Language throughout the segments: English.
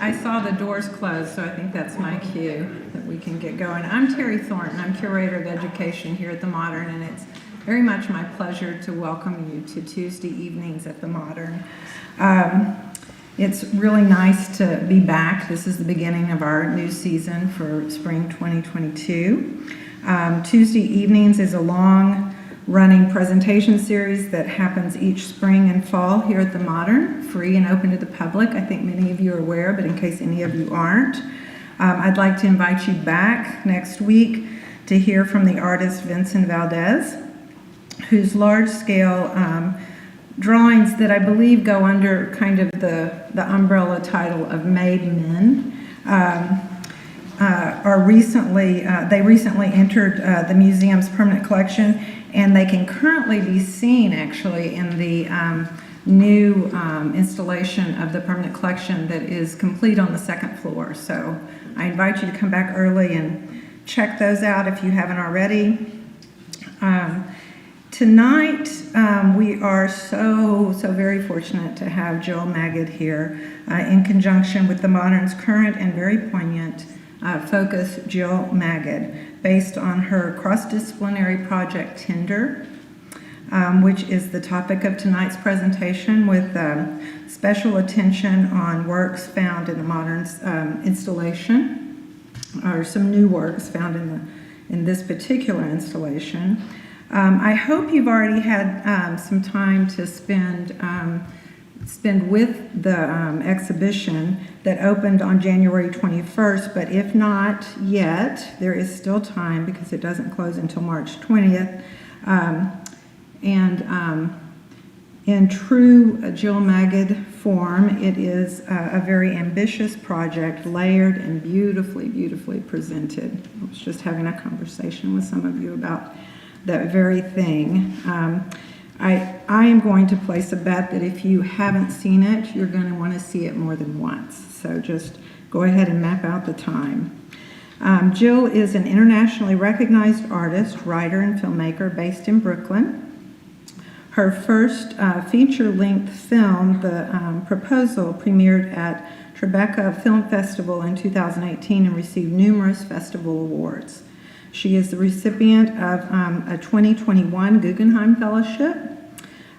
I saw the doors closed, so I think that's my cue that we can get going. I'm Terry Thornton. I'm Curator of Education here at the Modern, and it's very much my pleasure to welcome you to Tuesday evenings at the Modern. It's really nice to be back. This is the beginning of our new season for spring 2022. Tuesday evenings is a long-running presentation series that happens each spring and fall here at the Modern, free and open to the public. I think many of you are aware, but in case any of you aren't, I'd like to invite you back next week to hear from the artist Vincent Valdez, whose large-scale drawings that I believe go under kind of the umbrella title of Made Men they recently entered the museum's permanent collection, and they can currently be seen actually in the new installation of the permanent collection that is complete on the second floor. So I invite you to come back early and check those out if you haven't already. Tonight, we are so very fortunate to have Jill Magid here in conjunction with the Modern's current and very poignant focus, Jill Magid, based on her cross-disciplinary project Tinder, which is the topic of tonight's presentation, with special attention on works found in the Modern's installation, or some new works found in this particular installation. I hope you've already had some time to spend with the exhibition that opened on January 21st, but if not yet, there is still time because it doesn't close until March 20th. In true Jill Magid form, it is a very ambitious project, layered and beautifully presented. I was just having a conversation with some of you about that very thing. I am going to place a bet that if you haven't seen it, you're going to want to see it more than once. So just go ahead and map out the time. Jill is an internationally recognized artist, writer, and filmmaker based in Brooklyn. Her first feature-length film, The Proposal, premiered at Tribeca Film Festival in 2018 and received numerous festival awards. She is the recipient of a 2021 Guggenheim Fellowship,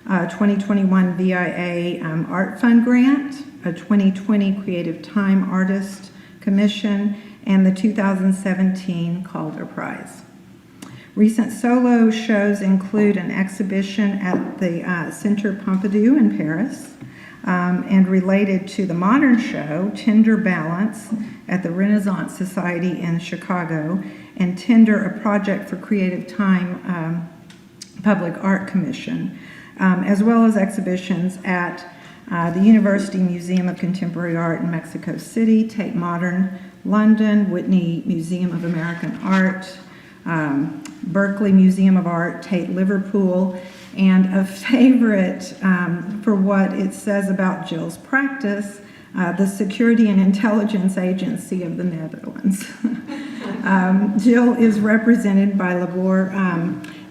a 2021 VIA Art Fund grant, a 2020 Creative Time Artist Commission, and the 2017 Calder Prize. Recent solo shows include an exhibition at the Centre Pompidou in Paris, and related to the Modern show, Tinder Balance at the Renaissance Society in Chicago, and Tinder, a project for Creative Time Public Art Commission, as well as exhibitions at the University Museum of Contemporary Art in Mexico City, Tate Modern, London, Whitney Museum of American Art, Berkeley Museum of Art, Tate Liverpool, and a favorite for what it says about Jill's practice, the Security and Intelligence Agency of the Netherlands. Jill is represented by Labor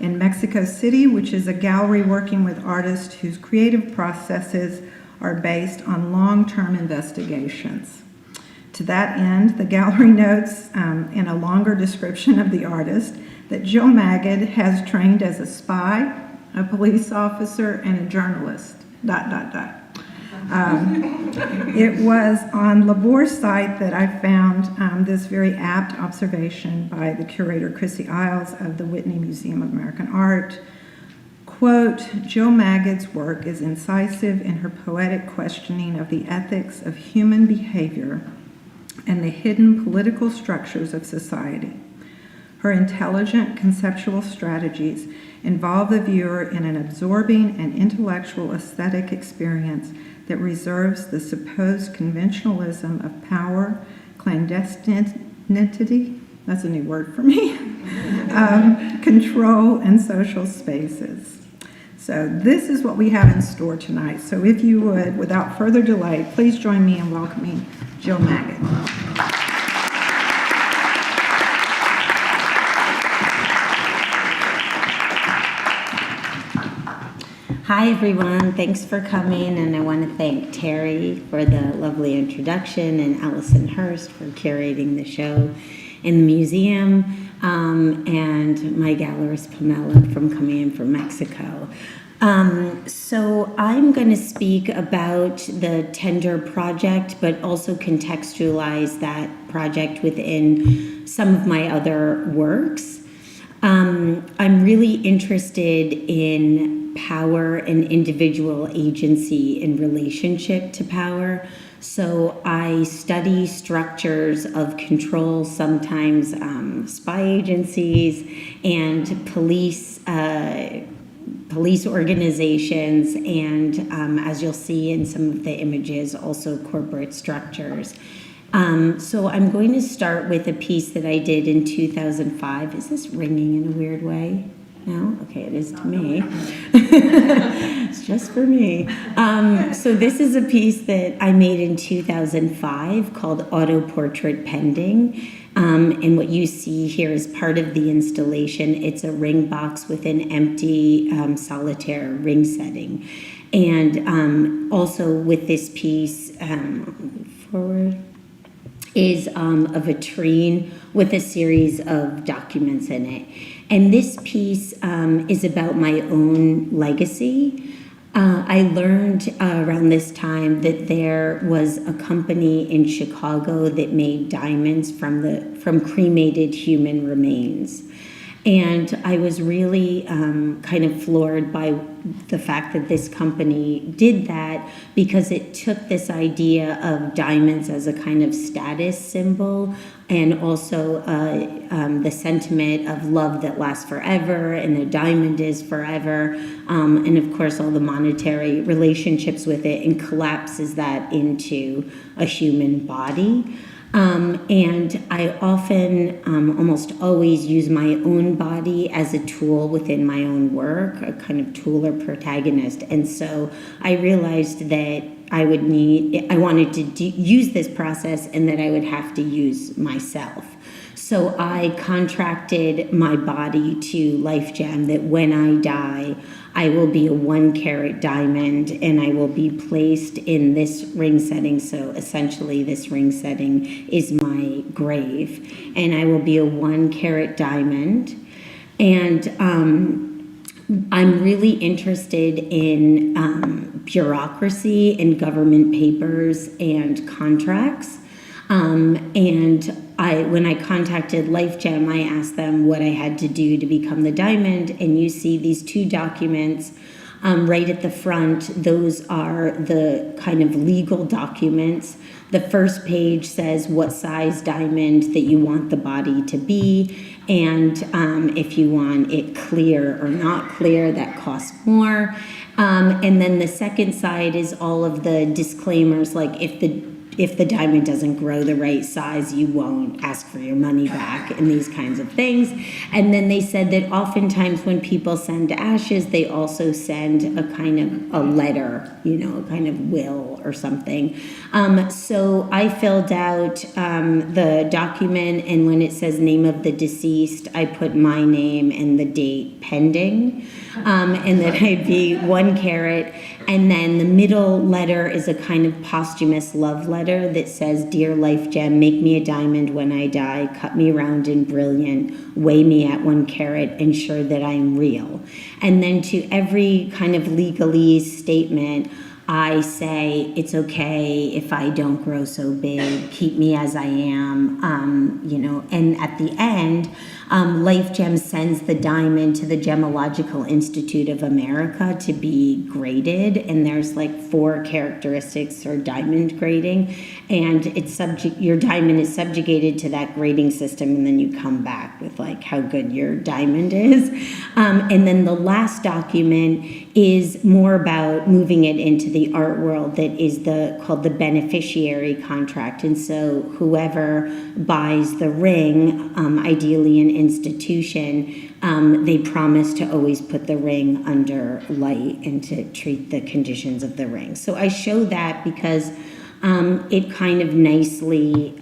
in Mexico City, which is a gallery working with artists whose creative processes are based on long-term investigations. To that end, the gallery notes in a longer description of the artist that Jill Magid has trained as a spy, a police officer, and a journalist, ... It was on Labor's site that I found this very apt observation by the curator Chrissy Isles of the Whitney Museum of American Art. Quote, Jill Magid's work is incisive in her poetic questioning of the ethics of human behavior and the hidden political structures of society. Her intelligent conceptual strategies involve the viewer in an absorbing and intellectual aesthetic experience that reserves the supposed conventionalism of power, clandestinity, that's a new word for me, control, and social spaces. So this is what we have in store tonight. So if you would, without further delay, please join me in welcoming Jill Magid. Hi everyone, thanks for coming, and I want to thank Terry for the lovely introduction and Allison Hurst for curating the show in the museum, and my gallerist Pamela from coming in from Mexico. So I'm going to speak about the Tender project, but also contextualize that project within some of my other works. I'm really interested in power and individual agency in relationship to power. So I study structures of control, sometimes spy agencies and police organizations, and as you'll see in some of the images, also corporate structures. So I'm going to start with a piece that I did in 2005. Is this ringing in a weird way? No? Okay, it is to me. It's just for me. So this is a piece that I made in 2005 called Auto Portrait Pending. And what you see here is part of the installation. It's a ring box with an empty solitaire ring setting. And also with this piece, forward, is a vitrine with a series of documents in it. And this piece is about my own legacy. I learned around this time that there was a company in Chicago that made diamonds from cremated human remains. And I was really kind of floored by the fact that this company did that, because it took this idea of diamonds as a kind of status symbol, and also the sentiment of love that lasts forever, and a diamond is forever, and of course all the monetary relationships with it, and collapses that into a human body. And I often, almost always, use my own body as a tool within my own work, a kind of tool or protagonist. And so I realized that I wanted to use this process, and that I would have to use myself. So I contracted my body to Life Gem, that when I die, I will be a 1-carat diamond, and I will be placed in this ring setting. So essentially this ring setting is my grave, and I will be a 1-carat diamond. And I'm really interested in bureaucracy and government papers and contracts. When I contacted Life Gem, I asked them what I had to do to become the diamond, and you see these 2 documents right at the front. Those are the kind of legal documents. The first page says what size diamond that you want the body to be, and if you want it clear or not clear, that costs more. And then the second side is all of the disclaimers, like if the diamond doesn't grow the right size, you won't ask for your money back, and these kinds of things. And then they said that oftentimes when people send ashes, they also send a kind of a letter, a kind of will or something. So I filled out the document, and when it says name of the deceased, I put my name and the date pending, and that I'd be 1 carat. And then the middle letter is a kind of posthumous love letter that says, Dear Life Gem, make me a diamond when I die, cut me round and brilliant, weigh me at 1 carat, ensure that I'm real. And then to every kind of legalese statement, I say, it's okay if I don't grow so big, keep me as I am, and at the end, Life Gem sends the diamond to the Gemological Institute of America to be graded, and there's like 4 characteristics for diamond grading, and your diamond is subjugated to that grading system, and then you come back with like how good your diamond is. And then the last document is more about moving it into the art world, that is called the beneficiary contract. And so whoever buys the ring, ideally an institution, they promise to always put the ring under light and to treat the conditions of the ring. So I show that because it kind of nicely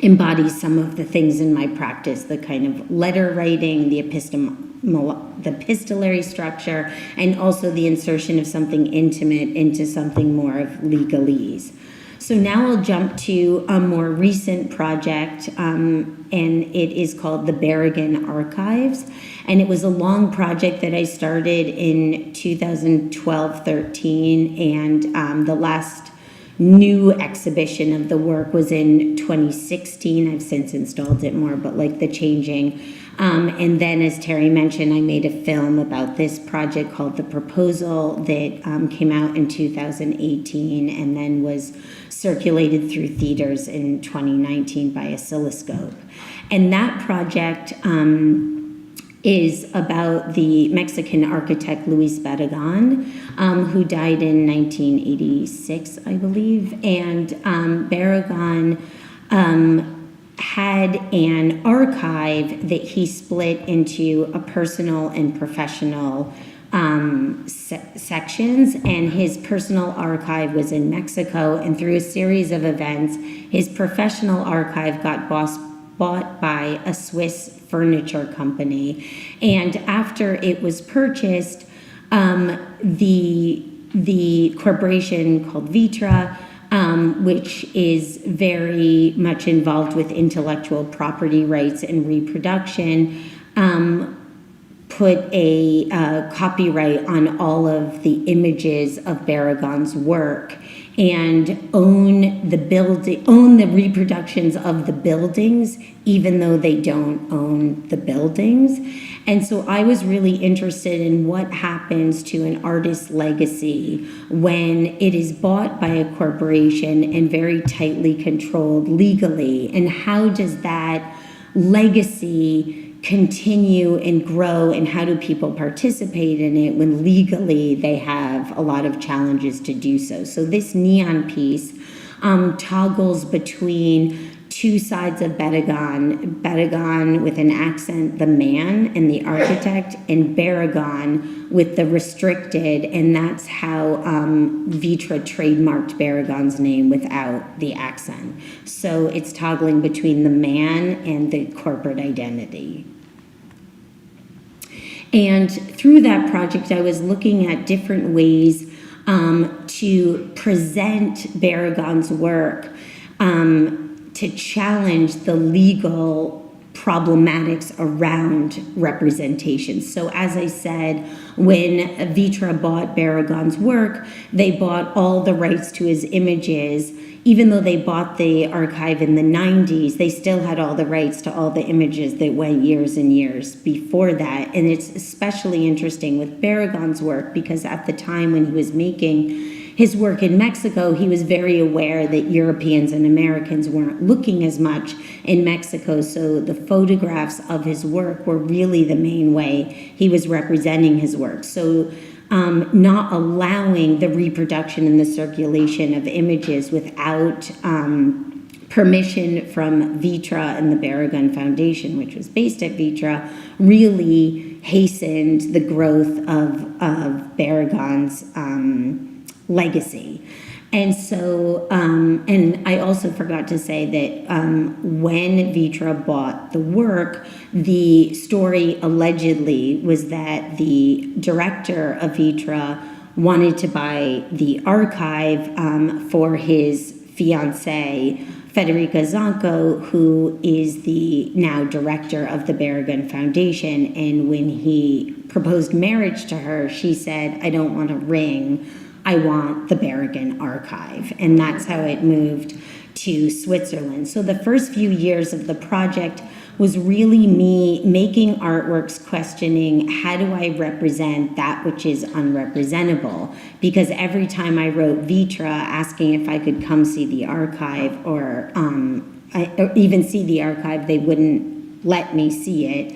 embodies some of the things in my practice, the kind of letter writing, the epistolary structure, and also the insertion of something intimate into something more of legalese. So now I'll jump to a more recent project, and it is called the Berrigan Archives. And it was a long project that I started in 2012-13, and the last new exhibition of the work was in 2016. I've since installed it more, but like the changing. And then, as Terry mentioned, I made a film about this project called The Proposal that came out in 2018 and then was circulated through theaters in 2019 by Oscilloscope. And that project is about the Mexican architect Luis Berrigan, who died in 1986, I believe. And Berrigan had an archive that he split into a personal and professional sections, and his personal archive was in Mexico, and through a series of events, his professional archive got bought by a Swiss furniture company. And after it was purchased, the corporation called Vitra, which is very much involved with intellectual property rights and reproduction, put a copyright on all of the images of Berrigan's work and own the reproductions of the buildings, even though they don't own the buildings. And so I was really interested in what happens to an artist's legacy when it is bought by a corporation and very tightly controlled legally, and how does that legacy continue and grow, and how do people participate in it when legally they have a lot of challenges to do so. So this neon piece toggles between two sides of Berrigan with an accent, the man and the architect, and Berrigan with the restricted, and that's how Vitra trademarked Berrigan's name without the accent. So it's toggling between the man and the corporate identity. And through that project, I was looking at different ways to present Berrigan's work, to challenge the legal problematics around representation. So as I said, when Vitra bought Berrigan's work, they bought all the rights to his images. Even though they bought the archive in the 90s, they still had all the rights to all the images that went years and years before that. And it's especially interesting with Berrigan's work because at the time when he was making his work in Mexico, he was very aware that Europeans and Americans weren't looking as much in Mexico, so the photographs of his work were really the main way he was representing his work. So not allowing the reproduction and the circulation of images without permission from Vitra and the Berrigan Foundation, which was based at Vitra, really hastened the growth of Berrigan's legacy. And so, and I also forgot to say that when Vitra bought the work, the story allegedly was that the director of Vitra wanted to buy the archive for his fiancée, Federica Zanco, who is the now director of the Berrigan Foundation. And when he proposed marriage to her, she said, "I don't want a ring. I want the Berrigan archive." And that's how it moved to Switzerland. So the first few years of the project was really me making artworks, questioning how do I represent that which is unrepresentable? Because every time I wrote Vitra asking if I could come see the archive or even see the archive, they wouldn't let me see it.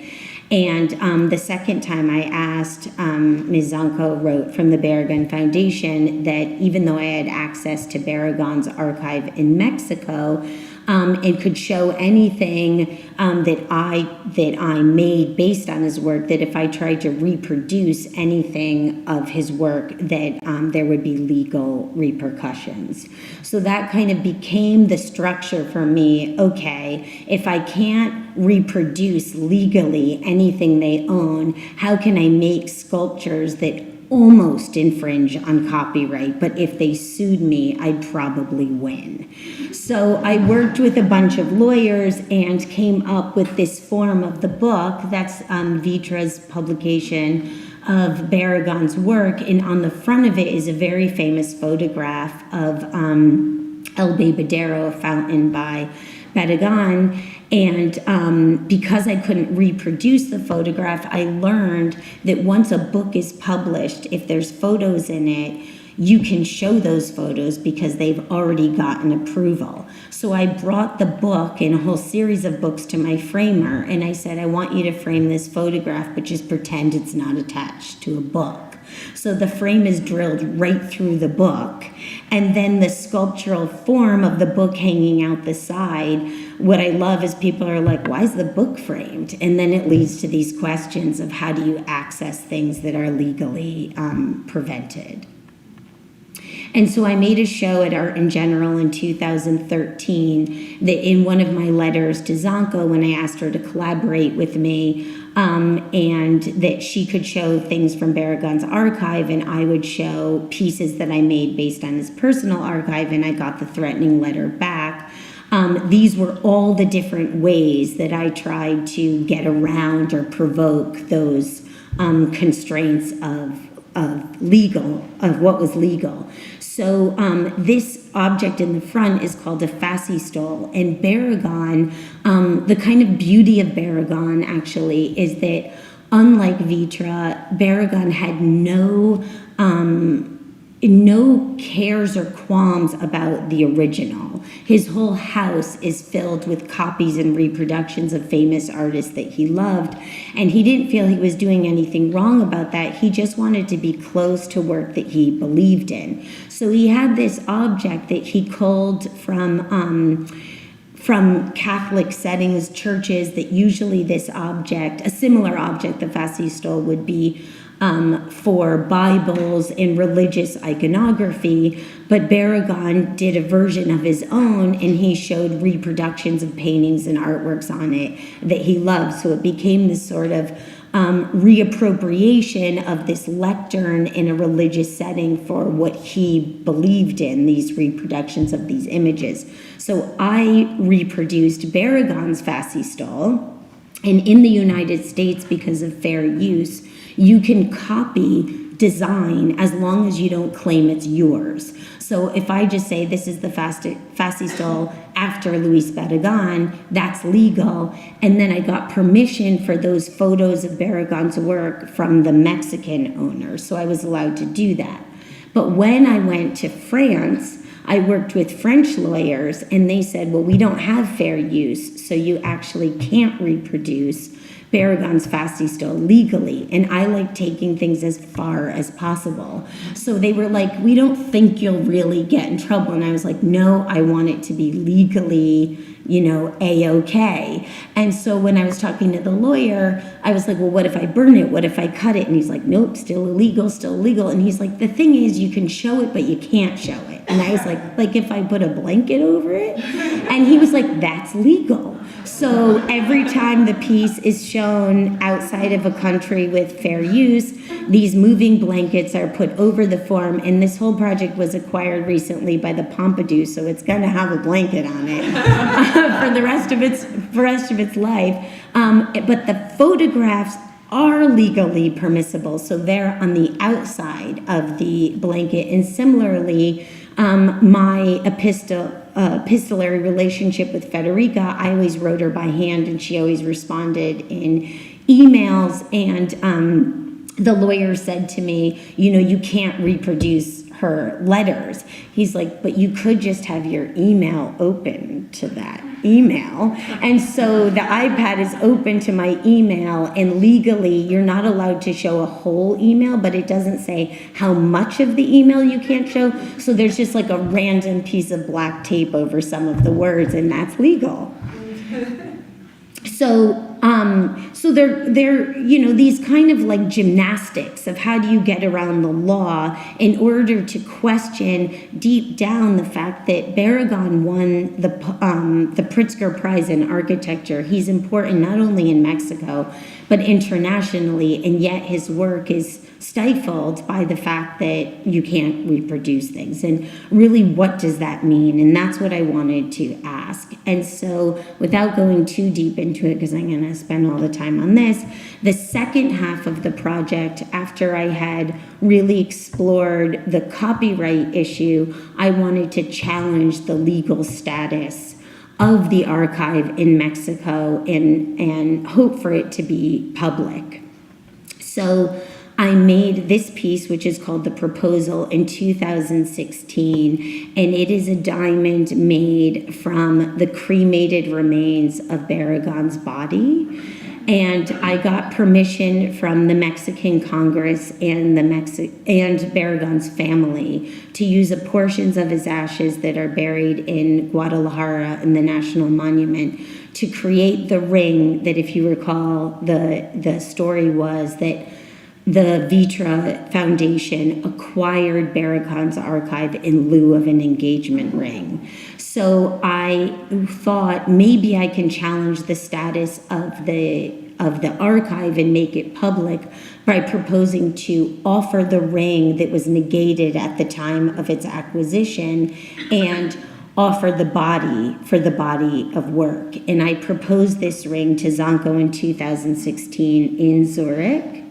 And the second time I asked, Ms. Zanco wrote from the Berrigan Foundation that even though I had access to Berrigan's archive in Mexico, and could show anything that I made based on his work, that if I tried to reproduce anything of his work, that there would be legal repercussions. So that kind of became the structure for me. Okay, if I can't reproduce legally anything they own, how can I make sculptures that almost infringe on copyright, but if they sued me, I'd probably win. So I worked with a bunch of lawyers and came up with this form of the book. That's Vitra's publication of berrigan's work, and on the front of it is a very famous photograph of El Bebedero, a fountain by Berrigan. And because I couldn't reproduce the photograph, I learned that once a book is published, if there's photos in it, you can show those photos because they've already gotten approval. So I brought the book and a whole series of books to my framer, and I said, I want you to frame this photograph, but just pretend it's not attached to a book. So the frame is drilled right through the book, and then the sculptural form of the book hanging out the side. What I love is people are like, why is the book framed? And then it leads to these questions of how do you access things that are legally prevented. And so I made a show at Art in General in 2013 that in one of my letters to Zonko, when I asked her to collaborate with me, and that she could show things from berrigan's archive and I would show pieces that I made based on his personal archive, and I got the threatening letter back. These were all the different ways that I tried to get around or provoke those constraints of what was legal. So this object in the front is called a fasci stole, and berrigan, the kind of beauty of berrigan actually is that unlike Vitra, berrigan had no cares or qualms about the original. His whole house is filled with copies and reproductions of famous artists that he loved, and he didn't feel he was doing anything wrong about that. He just wanted to be close to work that he believed in. So he had this object that he culled from Catholic settings, churches, that usually this object, a similar object, the fasci stole, would be for Bibles and religious iconography, but berrigan did a version of his own, and he showed reproductions of paintings and artworks on it that he loved. So it became this sort of reappropriation of this lectern in a religious setting for what he believed in, these reproductions of these images. So I reproduced berrigan's fasci stole, and in the United States, because of fair use, you can copy design as long as you don't claim it's yours. So if I just say this is the fasci stole after Luis Berrigan, that's legal. And then I got permission for those photos of Berrigan's work from the Mexican owner, so I was allowed to do that. But when I went to France, I worked with French lawyers, and they said, well, we don't have fair use, so you actually can't reproduce berrigan's fasci stole legally, and I like taking things as far as possible. So they were like, we don't think you'll really get in trouble, and I was like, no, I want it to be legally, A-okay. And so when I was talking to the lawyer, I was like, well, what if I burn it? What if I cut it? And he's like, nope, still illegal. And he's like, the thing is, you can show it, but you can't show it. And I was like if I put a blanket over it? And he was like, that's legal. So every time the piece is shown outside of a country with fair use, these moving blankets are put over the form, and this whole project was acquired recently by the Pompidou, so it's going to have a blanket on it for the rest of its life. But the photographs are legally permissible, so they're on the outside of the blanket. And similarly, my epistolary relationship with Federica, I always wrote her by hand, and she always responded in emails. And the lawyer said to me, you can't reproduce her letters. He's like, but you could just have your email open to that. email. And so the iPad is open to my email, and legally you're not allowed to show a whole email, but it doesn't say how much of the email you can't show. So there's just like a random piece of black tape over some of the words, and that's legal. So they're these kind of like gymnastics of how do you get around the law in order to question deep down the fact that berrigan won the Pritzker Prize in Architecture. He's important not only in Mexico but internationally, and yet his work is stifled by the fact that you can't reproduce things. And really, what does that mean? And that's what I wanted to ask. And so without going too deep into it, because I'm going to spend all the time on this, the second half of the project, after I had really explored the copyright issue, I wanted to challenge the legal status of the archive in Mexico and hope for it to be public. So I made this piece, which is called The Proposal, in 2016, and it is a diamond made from the cremated remains of berrigan's body. And I got permission from the Mexican Congress and berrigan's family to use portions of his ashes that are buried in Guadalajara in the National Monument to create the ring that, if you recall, the story was that the Vitra Foundation acquired berrigan's archive in lieu of an engagement ring. So I thought maybe I can challenge the status of the archive and make it public by proposing to offer the ring that was negated at the time of its acquisition and offer the body for the body of work. And I proposed this ring to Zanco in 2016 in Zurich.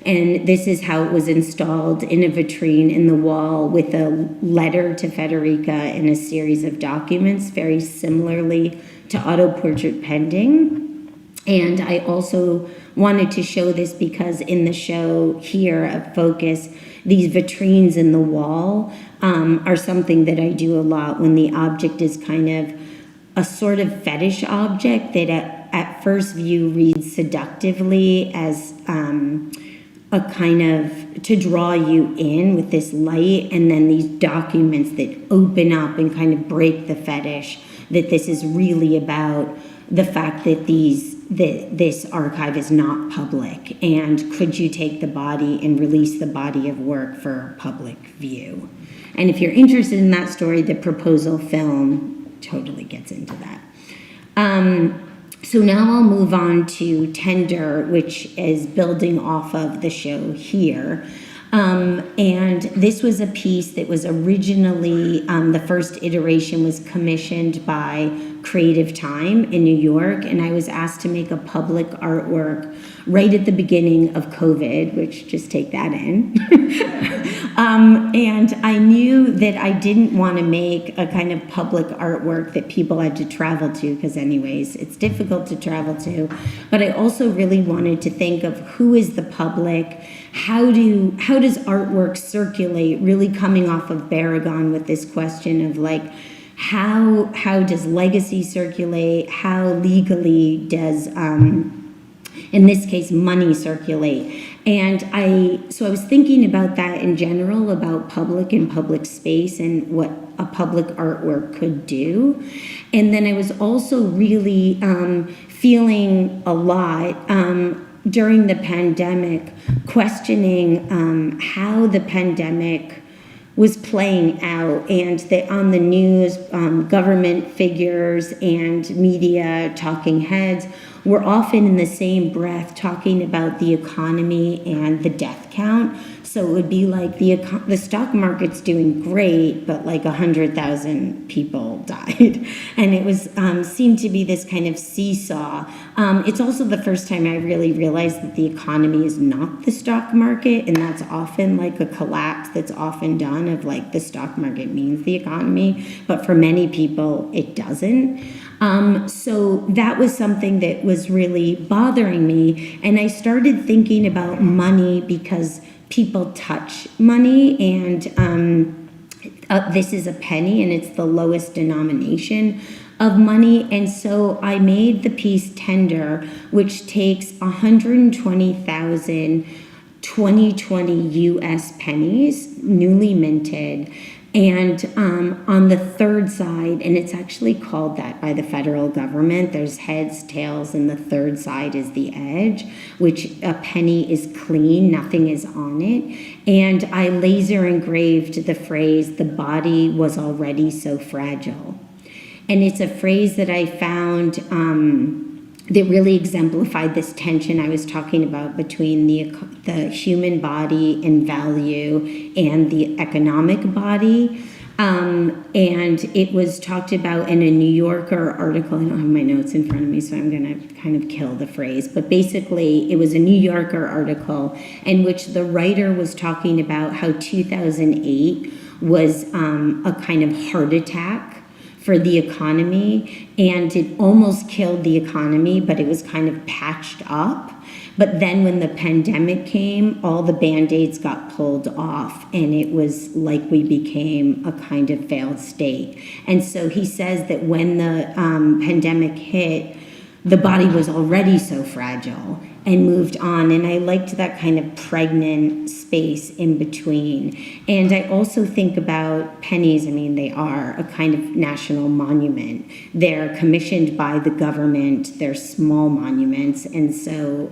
And this is how it was installed in a vitrine in the wall with a letter to Federica and a series of documents, very similarly to Auto Portrait Pending. And I also wanted to show this because in the show here at Focus, these vitrines in the wall are something that I do a lot when the object is kind of a sort of fetish object that at first view reads seductively as a kind of to draw you in with this light, and then these documents that open up and kind of break the fetish, that this is really about the fact that this archive is not public, and could you take the body and release the body of work for public view. And if you're interested in that story, the Proposal film totally gets into that. So now I'll move on to Tender, which is building off of the show here. And this was a piece that was originally, the first iteration was commissioned by Creative Time in New York, and I was asked to make a public artwork right at the beginning of COVID, which just take that in. And I knew that I didn't want to make a kind of public artwork that people had to travel to, because anyways, it's difficult to travel to. But I also really wanted to think of who is the public, how does artwork circulate, really coming off of berrigan with this question of like, how does legacy circulate, how legally does, in this case, money circulate. And I was thinking about that in general, about public and public space and what a public artwork could do. And then I was also really feeling a lot during the pandemic, questioning how the pandemic was playing out, and that on the news, government figures and media talking heads were often in the same breath talking about the economy and the death count. So it would be like the stock market's doing great, but like 100,000 people died. And it was seemed to be this kind of seesaw. It's also the first time I really realized that the economy is not the stock market, and that's often like a collapse that's often done of like the stock market means the economy, but for many people it doesn't. So that was something that was really bothering me, and I started thinking about money because people touch money, and this is a penny, and it's the lowest denomination of money. And so I made the piece tender, which takes 120,000 2020 US pennies, newly minted. And on the third side, and it's actually called that by the federal government, there's heads, tails, and the third side is the edge, which a penny is clean, nothing is on it. And I laser engraved the phrase, "The body was already so fragile." And it's a phrase that I found that really exemplified this tension I was talking about between the human body and value and the economic body. And it was talked about in a New Yorker article. I don't have my notes in front of me, so I'm going to kind of kill the phrase. But basically, it was a New Yorker article in which the writer was talking about how 2008 was a kind of heart attack for the economy, and it almost killed the economy, but it was kind of patched up. But then when the pandemic came, all the Band-Aids got pulled off, and it was like we became a kind of failed state. And so he says that when the pandemic hit, the body was already so fragile and moved on. And I liked that kind of pregnant space in between. And I also think about pennies. I mean, they are a kind of national monument. They're commissioned by the government. They're small monuments. And so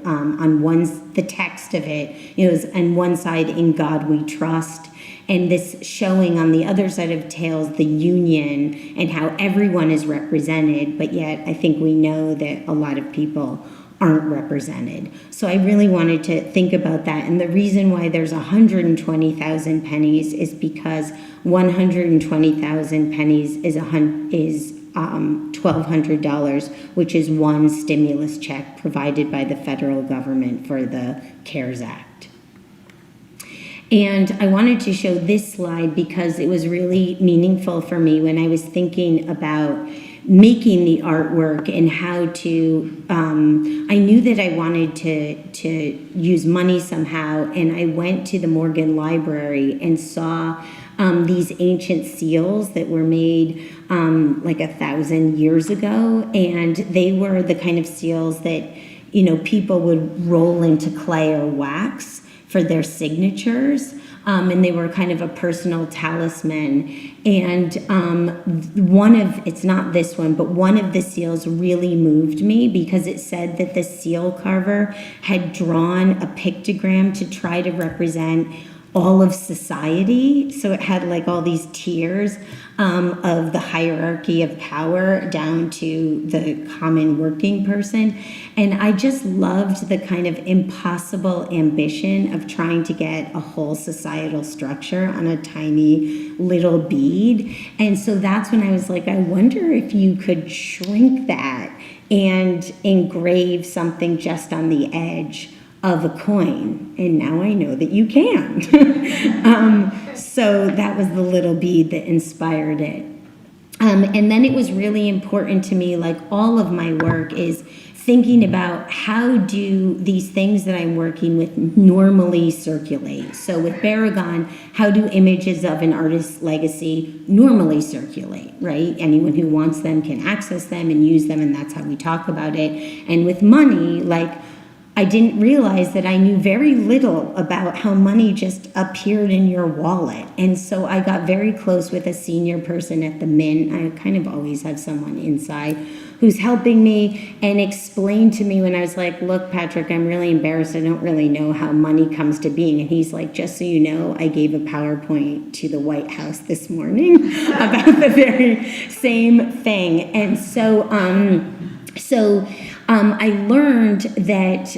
the text of it, is on one side, "In God We Trust," and this showing on the other side of tails the union and how everyone is represented, but yet I think we know that a lot of people aren't represented. So I really wanted to think about that. And the reason why there's 120,000 pennies is because 120,000 pennies is $1,200, which is one stimulus check provided by the federal government for the CARES Act. And I wanted to show this slide because it was really meaningful for me when I was thinking about making the artwork and how to, I knew that I wanted to use money somehow, and I went to the Morgan Library and saw these ancient seals that were made like 1,000 years ago, and they were the kind of seals that, people would roll into clay or wax for their signatures. And they were kind of a personal talisman. And it's not this one, but one of the seals really moved me because it said that the seal carver had drawn a pictogram to try to represent all of society. So it had like all these tiers of the hierarchy of power down to the common working person. And I just loved the kind of impossible ambition of trying to get a whole societal structure on a tiny little bead. And so that's when I was like, I wonder if you could shrink that and engrave something just on the edge of a coin. And now I know that you can. So that was the little bead that inspired it. And then it was really important to me, like all of my work is thinking about how do these things that I'm working with normally circulate. So with berrigan, how do images of an artist's legacy normally circulate, right? Anyone who wants them can access them and use them, and that's how we talk about it. And with money, like, I didn't realize that I knew very little about how money just appeared in your wallet. And so I got very close with a senior person at the Mint. I kind of always have someone inside who's helping me and explained to me when I was like, look, Patrick, I'm really embarrassed. I don't really know how money comes to being. And he's like, just so you know, I gave a PowerPoint to the White House this morning about the very same thing. And so, I learned that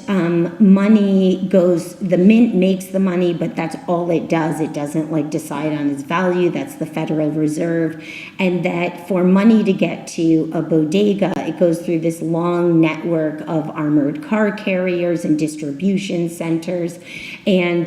money goes, the Mint makes the money, but that's all it does. It doesn't like decide on its value. That's the Federal Reserve. And that for money to get to a bodega, it goes through this long network of armored car carriers and distribution centers, and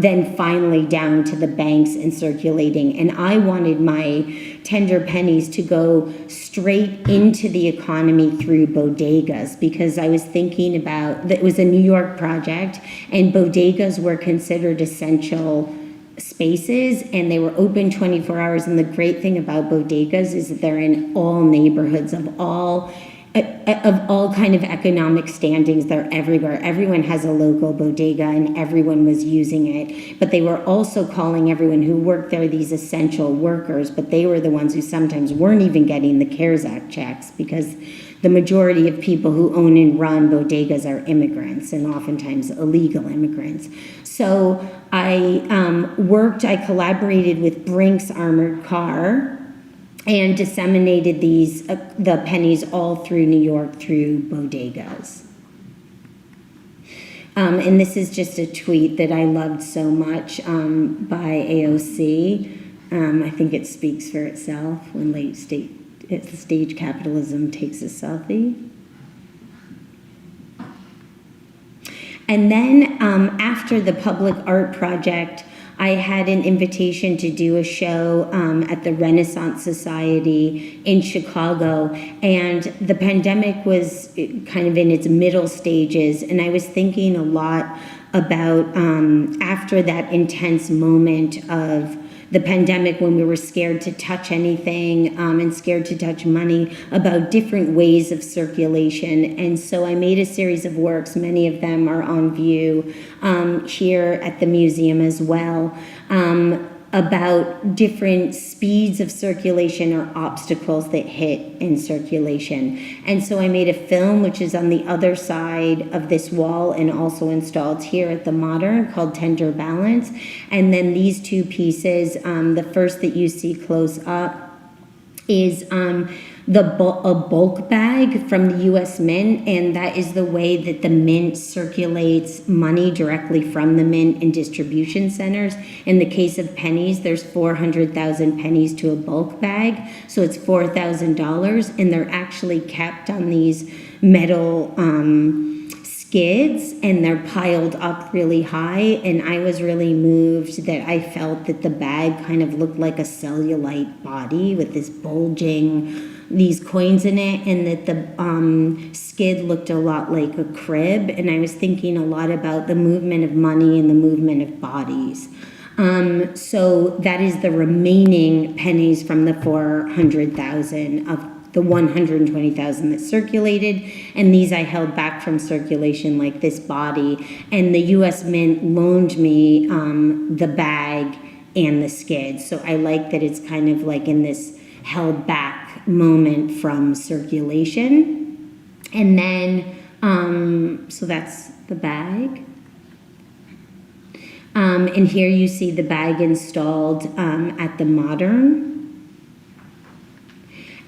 then finally down to the banks and circulating. And I wanted my tender pennies to go straight into the economy through bodegas, because I was thinking about that. It was a New York project, and bodegas were considered essential spaces, and they were open 24 hours. And the great thing about bodegas is that they're in all neighborhoods of all kind of economic standings. They're everywhere. Everyone has a local bodega, and everyone was using it. But they were also calling everyone who worked there these essential workers, but they were the ones who sometimes weren't even getting the CARES Act checks, because the majority of people who own and run bodegas are immigrants, and oftentimes illegal immigrants. So I collaborated with Brink's Armored Car and disseminated the pennies all through New York through bodegas. And this is just a tweet that I loved so much by AOC. I think it speaks for itself when stage capitalism takes a selfie. And then after the public art project, I had an invitation to do a show at the Renaissance Society in Chicago, and the pandemic was kind of in its middle stages, and I was thinking a lot about after that intense moment of the pandemic, when we were scared to touch anything and scared to touch money, about different ways of circulation. And so I made a series of works. Many of them are on view here at the museum as well, about different speeds of circulation or obstacles that hit in circulation. And so I made a film, which is on the other side of this wall and also installed here at the Modern, called Tender Balance. And then these two pieces, the first that you see close up is a bulk bag from the U.S. Mint, and that is the way that the Mint circulates money directly from the Mint in distribution centers. In the case of pennies, there's 400,000 pennies to a bulk bag, so it's $4,000, and they're actually kept on these metal skids, and they're piled up really high. And I was really moved that I felt that the bag kind of looked like a cellulite body with this bulging, these coins in it, and that the skid looked a lot like a crib. And I was thinking a lot about the movement of money and the movement of bodies. So that is the remaining pennies from the 400,000 of the 120,000 that circulated, and these I held back from circulation like this body. And the U.S. Mint loaned me the bag and the skid. So I like that it's kind of like in this held back moment from circulation. And then, so that's the bag. And here you see the bag installed at the Modern.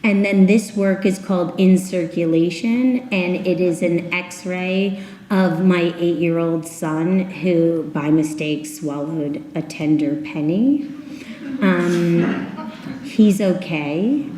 And then this work is called In Circulation, and it is an X-ray of my 8-year-old son who, by mistake, swallowed a tender penny. He's okay.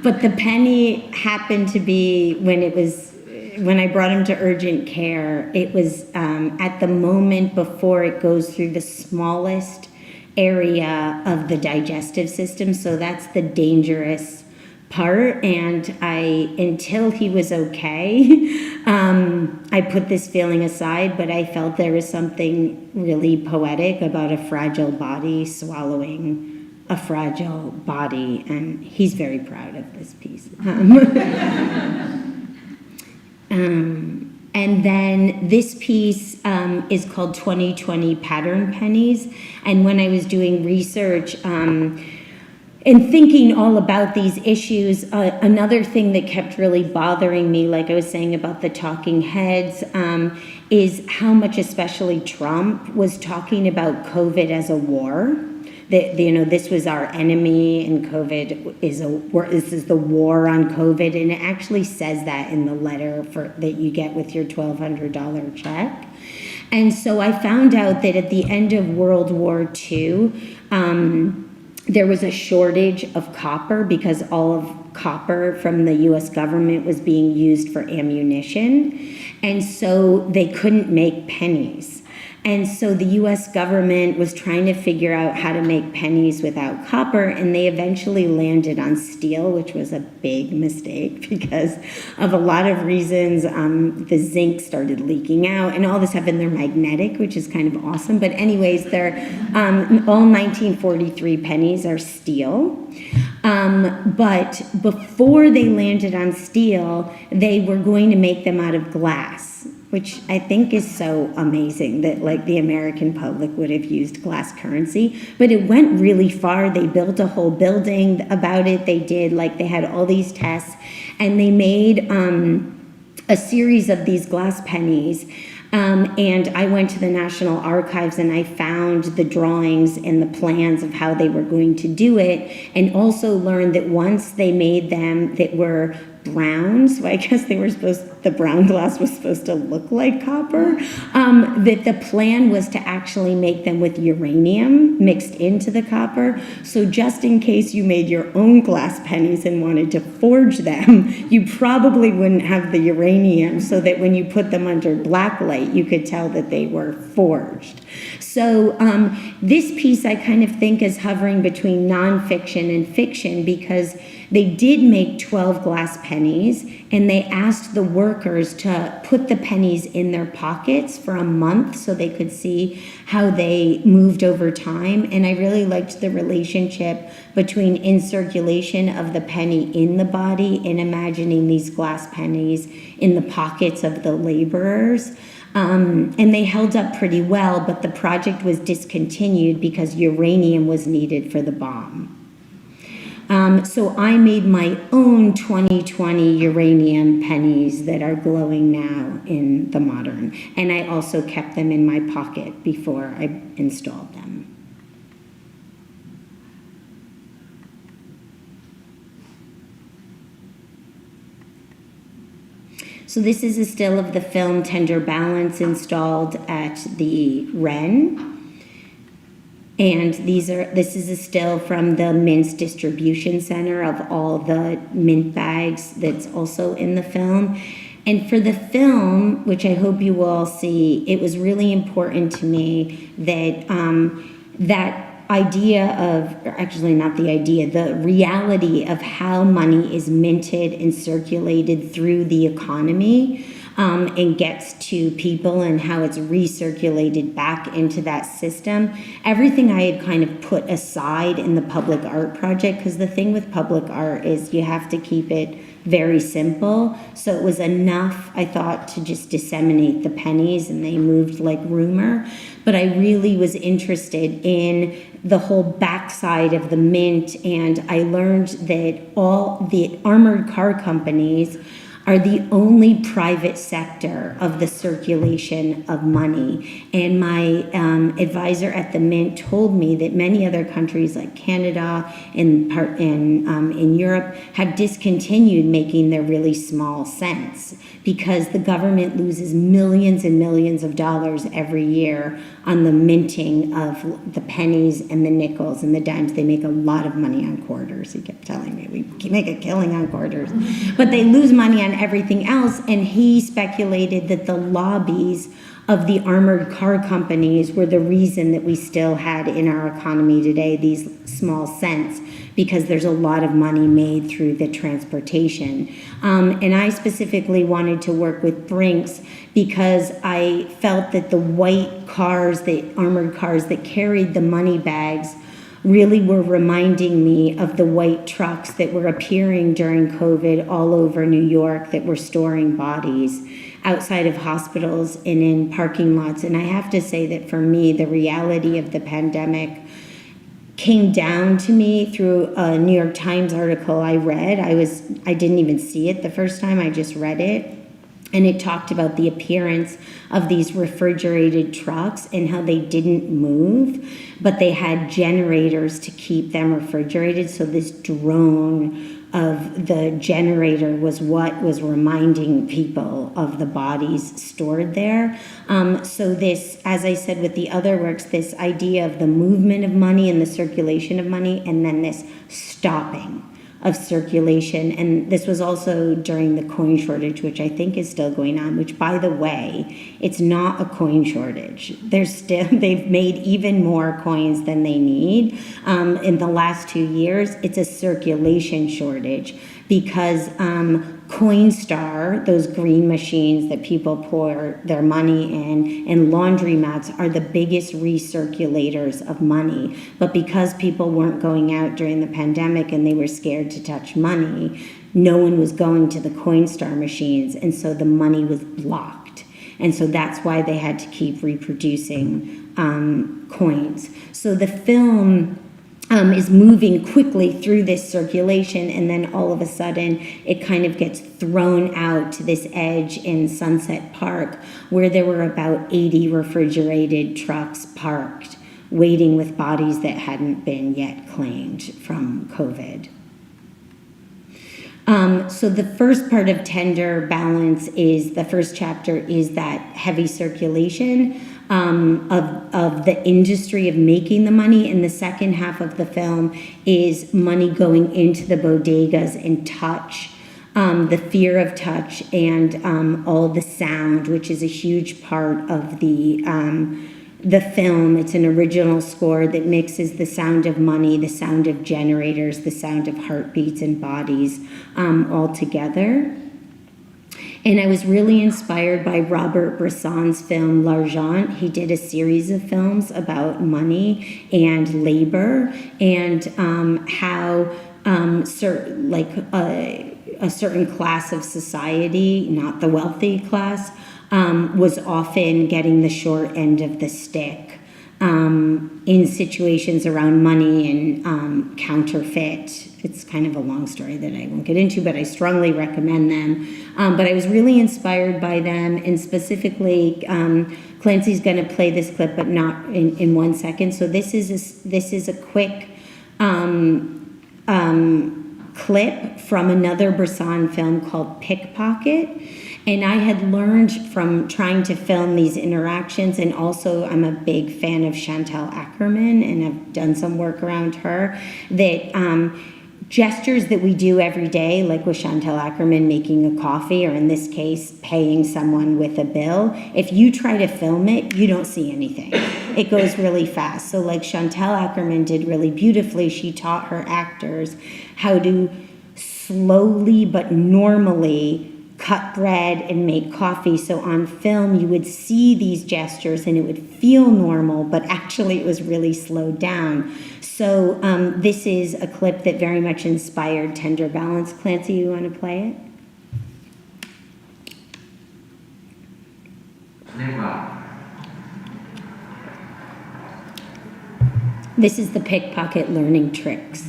But the penny happened to be, when I brought him to urgent care, it was at the moment before it goes through the smallest area of the digestive system, so that's the dangerous part. And until he was okay, I put this feeling aside, but I felt there was something really poetic about a fragile body swallowing a fragile body, and he's very proud of this piece. And then this piece is called 2020 Pattern Pennies. And when I was doing research and thinking all about these issues, another thing that kept really bothering me, like I was saying about the talking heads, is how much especially Trump was talking about COVID as a war. That, this was our enemy, and COVID is this is the war on COVID, and it actually says that in the letter that you get with your $1,200 check. And so I found out that at the end of World War II, there was a shortage of copper because all of copper from the U.S. government was being used for ammunition, and so they couldn't make pennies. And so the US government was trying to figure out how to make pennies without copper, and they eventually landed on steel, which was a big mistake because of a lot of reasons. The zinc started leaking out and all this stuff, and they're magnetic, which is kind of awesome. But anyways, they're all 1943 pennies are steel. But before they landed on steel, they were going to make them out of glass, which I think is so amazing that like the American public would have used glass currency. But it went really far. They built a whole building about it. They had all these tests, and they made a series of these glass pennies. And I went to the National Archives and I found the drawings and the plans of how they were going to do it, and also learned that once they made them that were brown, so I guess the brown glass was supposed to look like copper, that the plan was to actually make them with uranium mixed into the copper. So just in case you made your own glass pennies and wanted to forge them, you probably wouldn't have the uranium, so that when you put them under black light, you could tell that they were forged. So this piece I kind of think is hovering between nonfiction and fiction, because they did make 12 glass pennies, and they asked the workers to put the pennies in their pockets for a month so they could see how they moved over time. And I really liked the relationship between in circulation of the penny in the body and imagining these glass pennies in the pockets of the laborers. And they held up pretty well, but the project was discontinued because uranium was needed for the bomb. So I made my own 2020 uranium pennies that are glowing now in the modern. And I also kept them in my pocket before I installed them. So this is a still of the film Tender Balance installed at the Wren. And this is a still from the Mint's distribution center of all the mint bags that's also in the film. And for the film, which I hope you will all see, it was really important to me that that idea of, or actually not the idea, the reality of how money is minted and circulated through the economy and gets to people, and how it's recirculated back into that system. Everything I had kind of put aside in the public art project, because the thing with public art is you have to keep it very simple. So it was enough, I thought, to just disseminate the pennies, and they moved like rumor. But I really was interested in the whole backside of the mint, and I learned that all the armored car companies are the only private sector of the circulation of money. And my advisor at the Mint told me that many other countries like Canada and in Europe have discontinued making their really small cents, because the government loses millions and millions of dollars every year on the minting of the pennies and the nickels and the dimes. They make a lot of money on quarters. He kept telling me, we make a killing on quarters. But they lose money on everything else, and he speculated that the lobbies of the armored car companies were the reason that we still had in our economy today these small cents, because there's a lot of money made through the transportation. And I specifically wanted to work with Brinks because I felt that the white cars, the armored cars that carried the money bags, really were reminding me of the white trucks that were appearing during COVID all over New York that were storing bodies outside of hospitals and in parking lots. And I have to say that for me, the reality of the pandemic came down to me through a New York Times article I read. I didn't even see it the first time, I just read it. And it talked about the appearance of these refrigerated trucks and how they didn't move, but they had generators to keep them refrigerated. So this drone of the generator was what was reminding people of the bodies stored there. So this, as I said with the other works, this idea of the movement of money and the circulation of money, and then this stopping of circulation. And this was also during the coin shortage, which I think is still going on, which, by the way, it's not a coin shortage. They've made even more coins than they need. In the last 2 years, it's a circulation shortage because Coinstar, those green machines that people pour their money in, and laundromats are the biggest recirculators of money. But because people weren't going out during the pandemic and they were scared to touch money, no one was going to the Coinstar machines, and so the money was blocked. And so that's why they had to keep reproducing coins. So the film is moving quickly through this circulation, and then all of a sudden it kind of gets thrown out to this edge in Sunset Park where there were about 80 refrigerated trucks parked waiting with bodies that hadn't been yet claimed from COVID. So the first part of Tender Balance is, the first chapter is that heavy circulation of the industry of making the money, and the second half of the film is money going into the bodegas and touch, the fear of touch, and all the sound, which is a huge part of the film. It's an original score that mixes the sound of money, the sound of generators, the sound of heartbeats and bodies all together. And I was really inspired by Robert Bresson's film L'Argent. He did a series of films about money and labor, and how a certain class of society, not the wealthy class, was often getting the short end of the stick in situations around money and counterfeit. It's kind of a long story that I won't get into, but I strongly recommend them. But I was really inspired by them, and specifically, Clancy's going to play this clip, but not in 1 second. So this is a quick clip from another Bresson film called Pickpocket. And I had learned from trying to film these interactions, and also I'm a big fan of Chantal Ackerman, and I've done some work around her, that gestures that we do every day, like with Chantal Ackerman making a coffee, or in this case, paying someone with a bill, if you try to film it, you don't see anything. It goes really fast. So like Chantal Ackerman did really beautifully, she taught her actors how to slowly but normally cut bread and make coffee. So on film, you would see these gestures and it would feel normal, but actually it was really slowed down. So this is a clip that very much inspired Tender Balance. Clancy, you want to play it? This is the pickpocket learning tricks.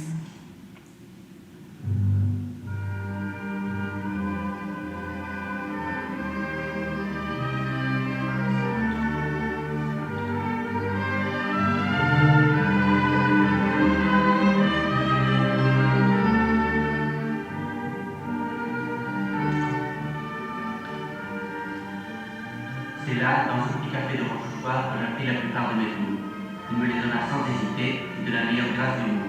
C'est là, dans ce petit café de Rochefort, que j'ai appris la plupart de mes mots. Il me les donna sans hésiter et de la meilleure grâce du monde.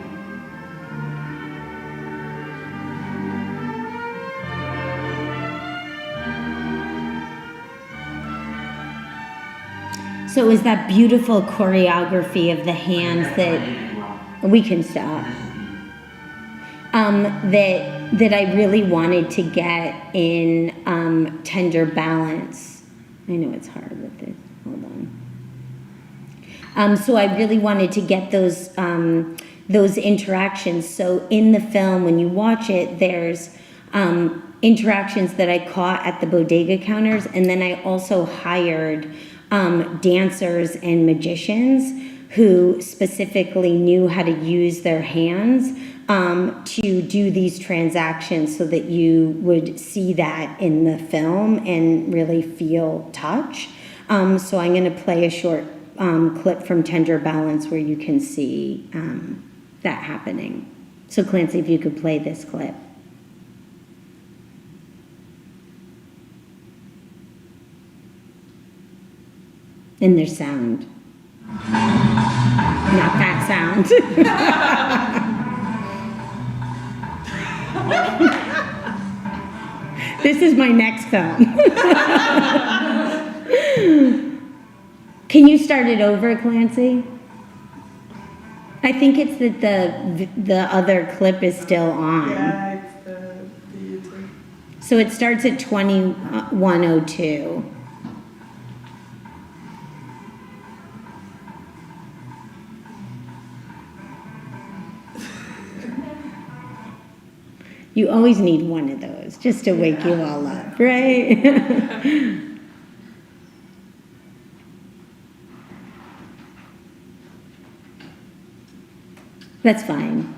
So it was that beautiful choreography of the hands that we can stop. That I really wanted to get in Tender Balance. I know it's hard with this. Hold on. So I really wanted to get those interactions. So in the film, when you watch it, there's interactions that I caught at the bodega counters, and then I also hired dancers and magicians who specifically knew how to use their hands to do these transactions, so that you would see that in the film and really feel touch. So I'm going to play a short clip from Tender Balance where you can see that happening. So Clancy, if you could play this clip. And there's sound. Not that sound. This is my next film. Can you start it over, Clancy? I think it's that the other clip is still on. Yeah, it's the YouTube. So it starts at 21:02. You always need one of those just to wake you all up, right? That's fine.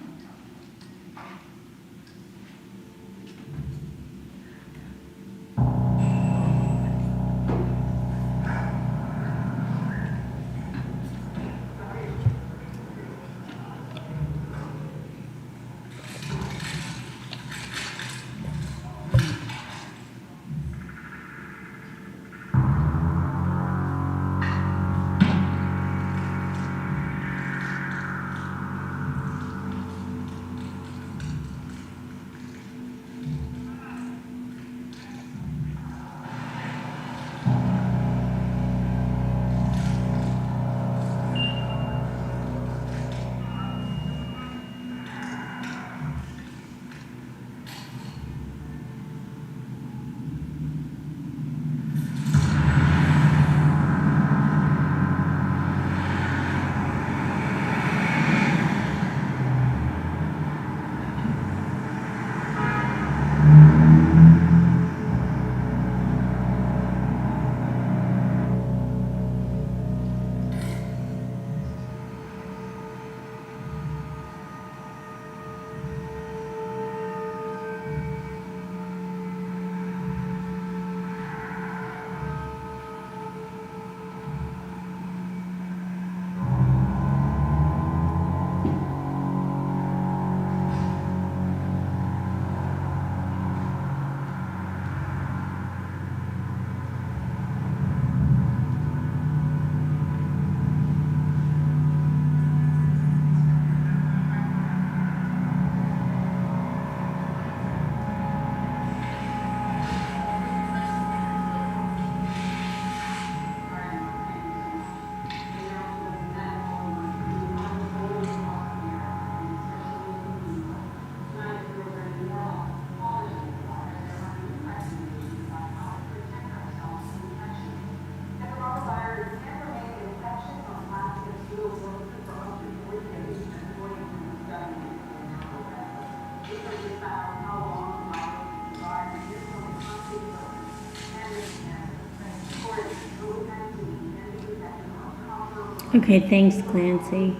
Okay, thanks, Clancy.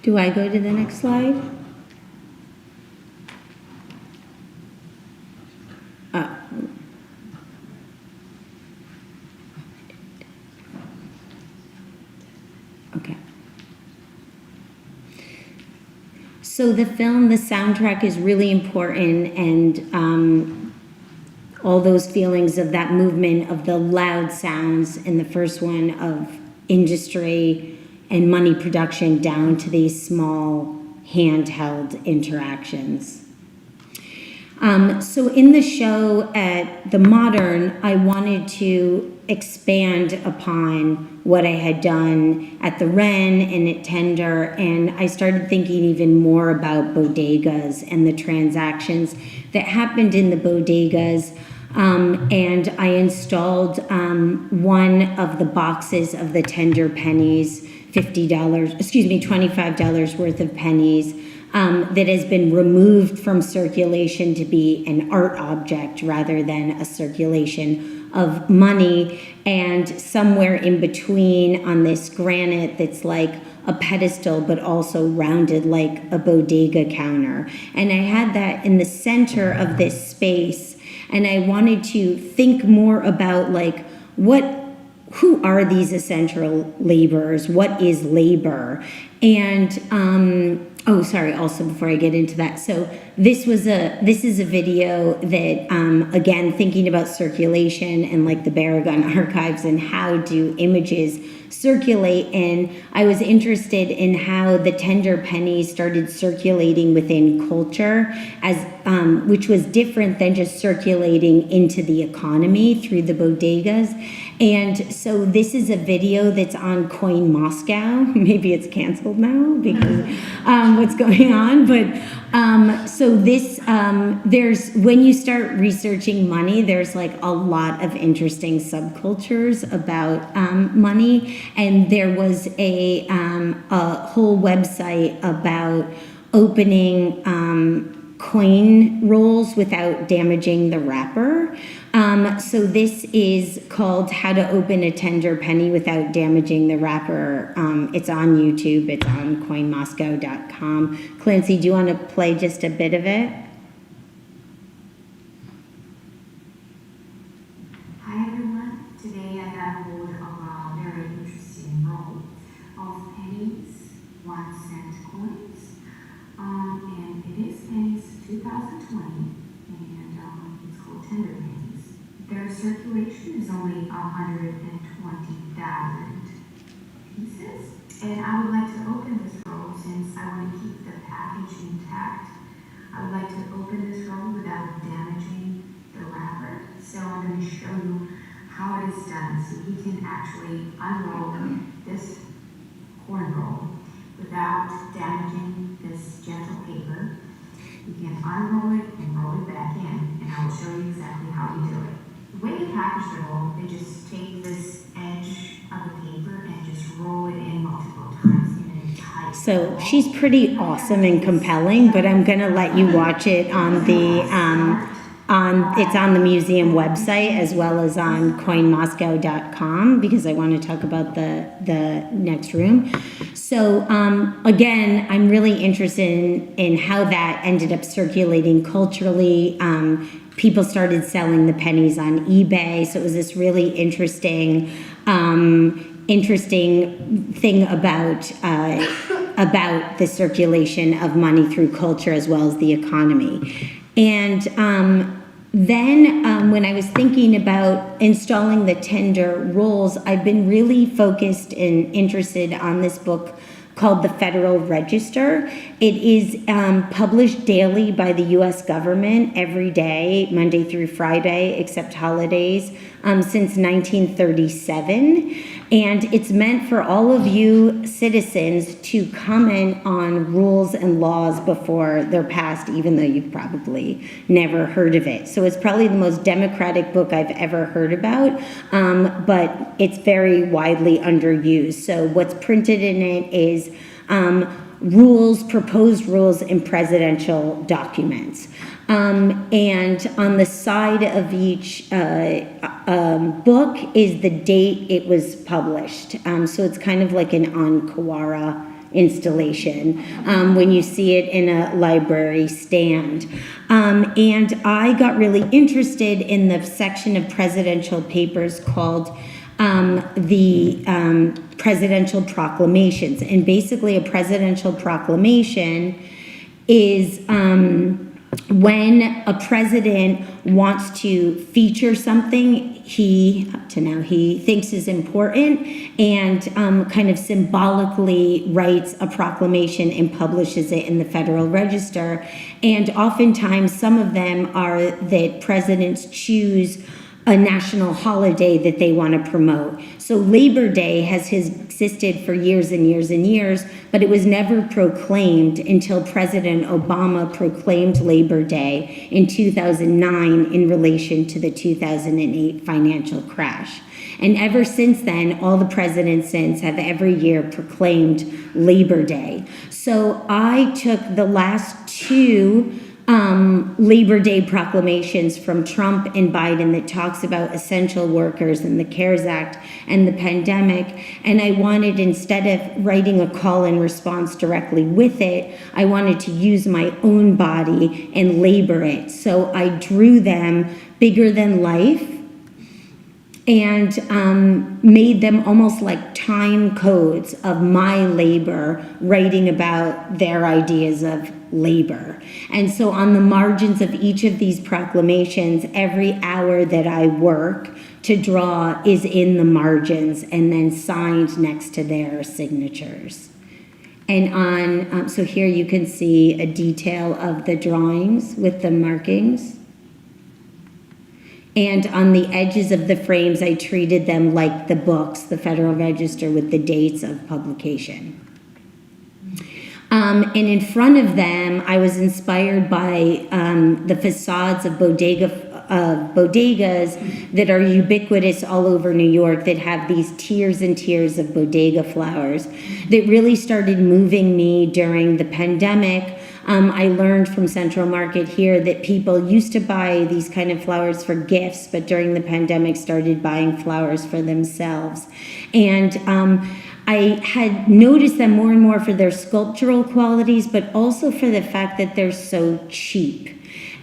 Do I go to the next slide? Oh. Okay. So the film, the soundtrack is really important, and all those feelings of that movement of the loud sounds in the first one of industry and money production down to these small handheld interactions. So in the show at the Modern, I wanted to expand upon what I had done at the Wren and at Tender, and I started thinking even more about bodegas and the transactions that happened in the bodegas. And I installed one of the boxes of the Tender pennies, $25 worth of pennies, that has been removed from circulation to be an art object rather than a circulation of money. And somewhere in between on this granite that's like a pedestal but also rounded like a bodega counter. And I had that in the center of this space, and I wanted to think more about like who are these essential laborers? What is labor? And oh, sorry, also before I get into that, so this is a video that, again, thinking about circulation and like the berrigan archives and how do images circulate, and I was interested in how the tender pennies started circulating within culture, as which was different than just circulating into the economy through the bodegas. And so this is a video that's on Coin Moscow. Maybe it's canceled now because what's going on, but so this there's, when you start researching money, there's like a lot of interesting subcultures about money, and there was a whole website about opening coin rolls without damaging the wrapper. So this is called How to Open a Tender Penny Without Damaging the Wrapper. It's on YouTube. It's on coinmoscow.com. Clancy, do you want to play just a bit of it? Hi everyone. Today I got hold of a very interesting roll of pennies, 1-cent coins, and it is pennies 2020, and it's called tender pennies. Their circulation is only 120,000 pieces, and I would like to open this roll since I want to keep the package intact. I would like to open this roll without damaging the wrapper, so I'm going to show you how it is done, so you can actually unroll this coin roll without damaging this gentle paper. You can unroll it and roll it back in, and I will show you exactly how you do it. The way they package the roll, they just take this edge of the paper and just roll it in multiple times in a tight So roll. she's pretty awesome and compelling, but I'm going to let you watch it on the it's on the museum website as well as on coinmoscow.com, because I want to talk about the next room. So again, I'm really interested in how that ended up circulating culturally. People started selling the pennies on eBay, so it was this really interesting thing about the circulation of money through culture as well as the economy. And then when I was thinking about installing the tender rolls, I've been really focused and interested on this book called the Federal Register. It is published daily by the U.S. government every day, Monday through Friday, except holidays, since 1937. And it's meant for all of you citizens to comment on rules and laws before they're passed, even though you've probably never heard of it. So it's probably the most democratic book I've ever heard about, but it's very widely underused. So what's printed in it is rules, proposed rules in presidential documents. And on the side of each book is the date it was published. So it's kind of like an Ankara installation when you see it in a library stand. And I got really interested in the section of presidential papers called the presidential proclamations. And basically a presidential proclamation is when a president wants to feature something he thinks is important, and kind of symbolically writes a proclamation and publishes it in the Federal Register. And oftentimes some of them are that presidents choose a national holiday that they want to promote. So Labor Day has existed for years and years and years, but it was never proclaimed until President Obama proclaimed Labor Day in 2009 in relation to the 2008 financial crash. And ever since then, all the presidents since have every year proclaimed Labor Day. So I took the last two Labor Day proclamations from Trump and Biden that talks about essential workers and the CARES Act and the pandemic, and I wanted, instead of writing a call and response directly with it, I wanted to use my own body and labor it. So I drew them bigger than life, and made them almost like time codes of my labor, writing about their ideas of labor. And so on the margins of each of these proclamations, every hour that I work to draw is in the margins and then signed next to their signatures. And on, so here you can see a detail of the drawings with the markings. And on the edges of the frames, I treated them like the books, the Federal Register, with the dates of publication. And in front of them, I was inspired by the facades of bodegas that are ubiquitous all over New York, that have these tiers and tiers of bodega flowers that really started moving me during the pandemic. I learned from Central Market here that people used to buy these kind of flowers for gifts, but during the pandemic started buying flowers for themselves. And I had noticed them more and more for their sculptural qualities, but also for the fact that they're so cheap.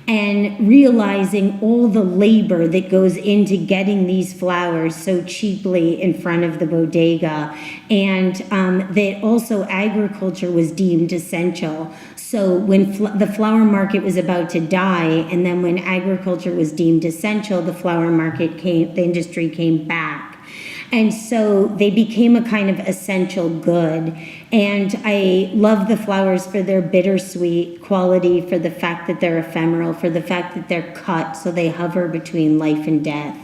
And realizing all the labor that goes into getting these flowers so cheaply in front of the bodega, and that also agriculture was deemed essential. So when the flower market was about to die, and then when agriculture was deemed essential, the the industry came back. And so they became a kind of essential good. And I love the flowers for their bittersweet quality, for the fact that they're ephemeral, for the fact that they're cut so they hover between life and death.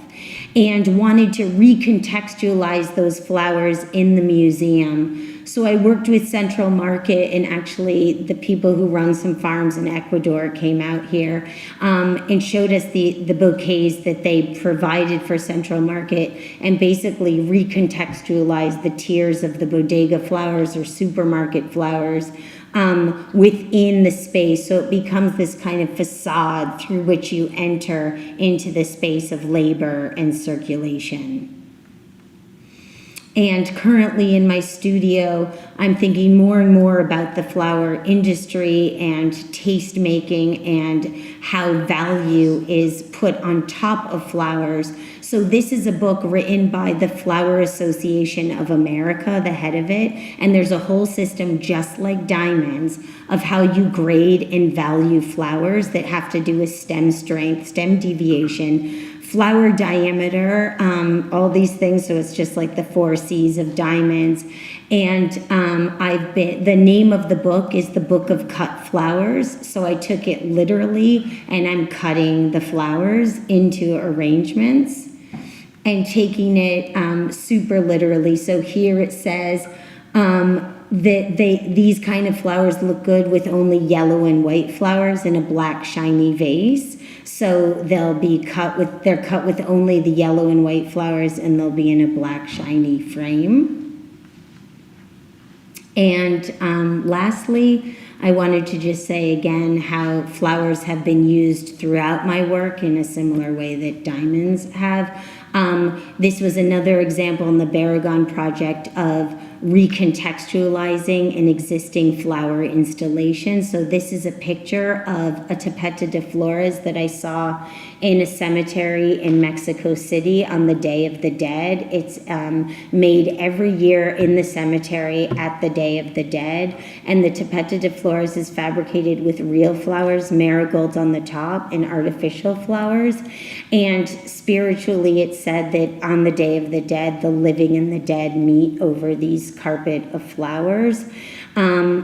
And wanted to recontextualize those flowers in the museum. So I worked with Central Market, and actually the people who run some farms in Ecuador came out here and showed us the bouquets that they provided for Central Market, and basically recontextualized the tiers of the bodega flowers or supermarket flowers within the space. So it becomes this kind of facade through which you enter into the space of labor and circulation. And currently in my studio, I'm thinking more and more about the flower industry and taste making and how value is put on top of flowers. So this is a book written by the Flower Association of America, the head of it, and there's a whole system, just like diamonds, of how you grade and value flowers that have to do with stem strength, stem deviation, flower diameter, all these things. So it's just like the 4 C's of diamonds. And the name of the book is The Book of Cut Flowers. So I took it literally, and I'm cutting the flowers into arrangements and taking it super literally. So here it says that these kind of flowers look good with only yellow and white flowers in a black shiny vase. So they're cut with only the yellow and white flowers, and they'll be in a black shiny frame. And lastly, I wanted to just say again how flowers have been used throughout my work in a similar way that diamonds have. This was another example in the berrigan project of recontextualizing an existing flower installation. So this is a picture of a tapete de flores that I saw in a cemetery in Mexico City on the Day of the Dead. It's made every year in the cemetery at the Day of the Dead. And the tapete de flores is fabricated with real flowers, marigolds on the top, and artificial flowers. And spiritually, it's said that on the Day of the Dead, the living and the dead meet over these carpet of flowers,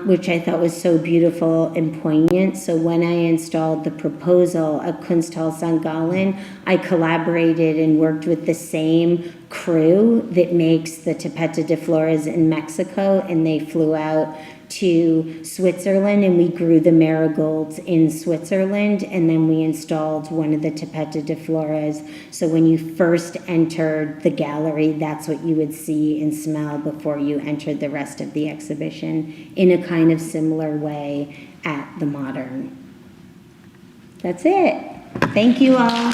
which I thought was so beautiful and poignant. So when I installed the proposal at Kunsthal St. Gallen, I collaborated and worked with the same crew that makes the tapete de flores in Mexico, and they flew out to Switzerland, and we grew the marigolds in Switzerland, and then we installed one of the tapete de flores. So when you first entered the gallery, that's what you would see and smell before you entered the rest of the exhibition, in a kind of similar way at the Modern. That's it. Thank you all.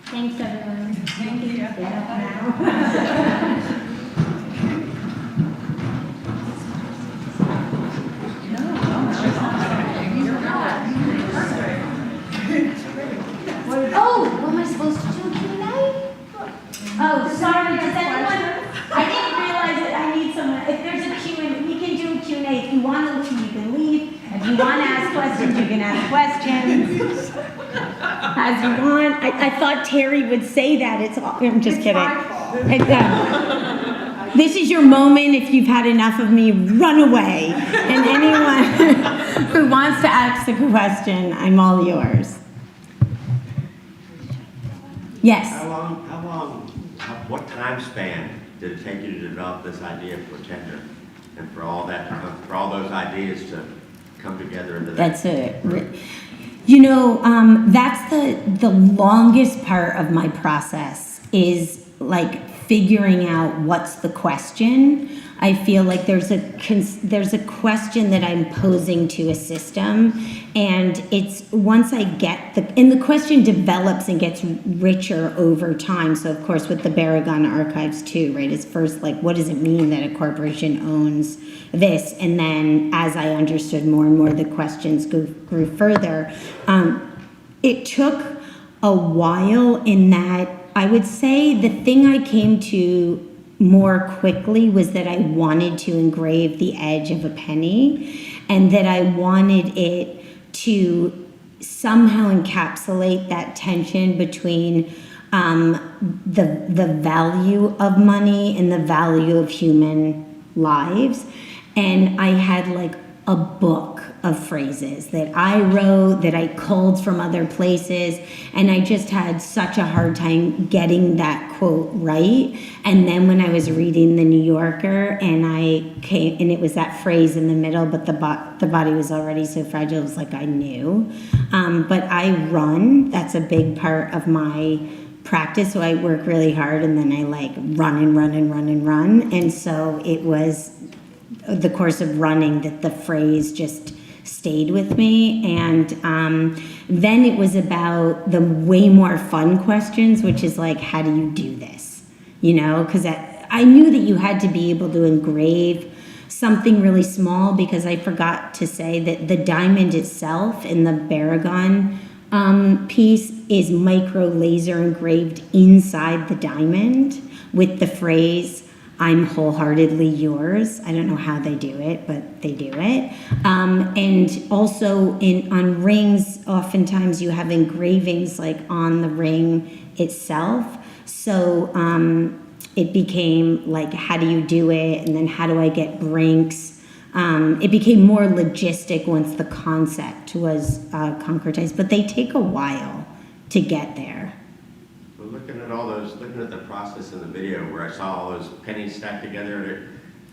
Thanks, everyone. Thank you. Get up now. questions, you can ask questions as you want. I thought Terry would say that. I'm just kidding. This is your moment. If you've had enough of me, run away. And anyone who wants to ask a question, I'm all yours. Yes. What time span did it take you to develop this idea for Tender, and for all those ideas to come together into that? That's the longest part of my process is like figuring out what's the question. I feel like there's a question that I'm posing to a system, and it's once I get the question develops and gets richer over time. So of course with the berrigan archives too, right? It's first like, what does it mean that a corporation owns this? And then as I understood more and more, the questions grew further. It took a while in that I would say the thing I came to more quickly was that I wanted to engrave the edge of a penny, and that I wanted it to somehow encapsulate that tension between the value of money and the value of human lives. And I had like a book of phrases that I wrote, that I culled from other places, and I just had such a hard time getting that quote right. And then when I was reading The New Yorker, and it was that phrase in the middle, but the body was already so fragile, it was like I knew. But I run, that's a big part of my practice, so I work really hard, and then I like run and run and run and run. And so it was the course of running that the phrase just stayed with me. And then it was about the way more fun questions, which is like, how do you do this? Because I knew that you had to be able to engrave something really small, because I forgot to say that the diamond itself in the berrigan piece is micro laser engraved inside the diamond with the phrase, I'm wholeheartedly yours. I don't know how they do it, but they do it. And also on rings, oftentimes you have engravings like on the ring itself. So it became like, how do you do it? And then how do I get brinks? It became more logistic once the concept was concretized, but they take a while to get there. Looking at the process in the video where I saw all those pennies stacked together and it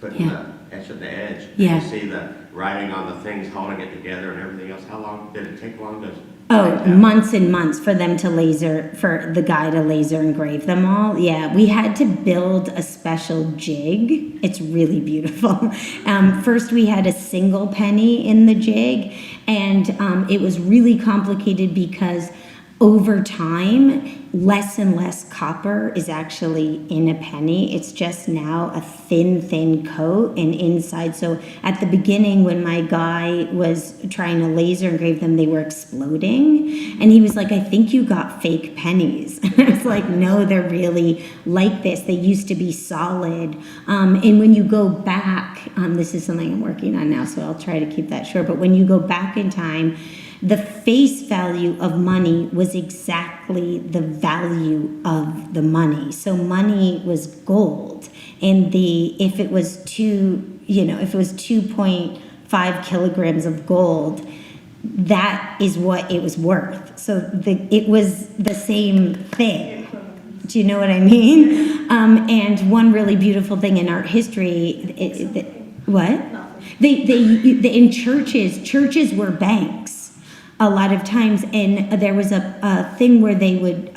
putting the edge of the edge. Yeah. You see the writing on the things, holding it together and everything else. How long did it take long to months and months for the guy to laser engrave them all. Yeah, we had to build a special jig. It's really beautiful. First we had a single penny in the jig, and it was really complicated because over time, less and less copper is actually in a penny. It's just now a thin coat and inside. So at the beginning, when my guy was trying to laser engrave them, they were exploding. And he was like, I think you got fake pennies. And I was like, no, they're really like this. They used to be solid. And when you go back, this is something I'm working on now, so I'll try to keep that short. But when you go back in time, the face value of money was exactly the value of the money. So money was gold, and if it was 2.5 kilograms of gold, that is what it was worth. So it was the same thing. Do you know what I mean? And one really beautiful thing in art history, in churches were banks a lot of times, and there was a thing where they would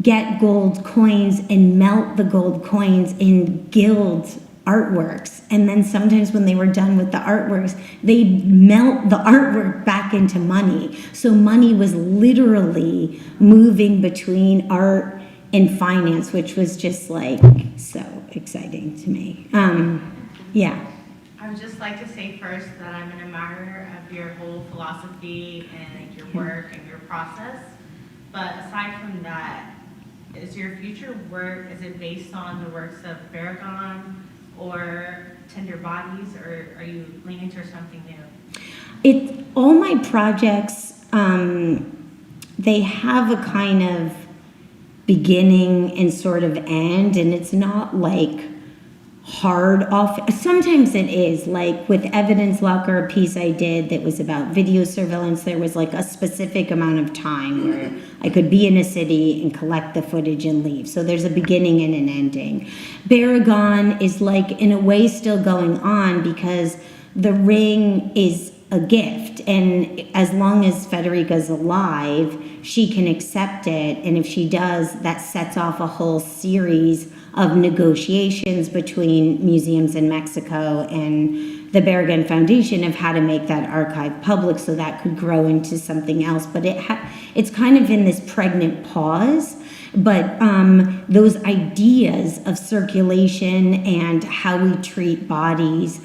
get gold coins and melt the gold coins in gild artworks, and then sometimes when they were done with the artworks, they'd melt the artwork back into money. So money was literally moving between art and finance, which was just like so exciting to me. Yeah. I would just like to say first that I'm an admirer of your whole philosophy and your work and your process. But aside from that, is your future work, is it based on the works of berrigan or tender bodies, or are you leaning towards something new? All my projects, they have a kind of beginning and sort of end, and it's not like hard off. Sometimes it is, like with Evidence Locker, a piece I did that was about video surveillance, there was like a specific amount of time where I could be in a city and collect the footage and leave. So there's a beginning and an ending. Berrigan is like in a way still going on because the ring is a gift, and as long as Federica's alive, she can accept it, and if she does, that sets off a whole series of negotiations between museums in Mexico and the Berrigan Foundation of how to make that archive public so that could grow into something else. But it's kind of in this pregnant pause. But those ideas of circulation and how we treat bodies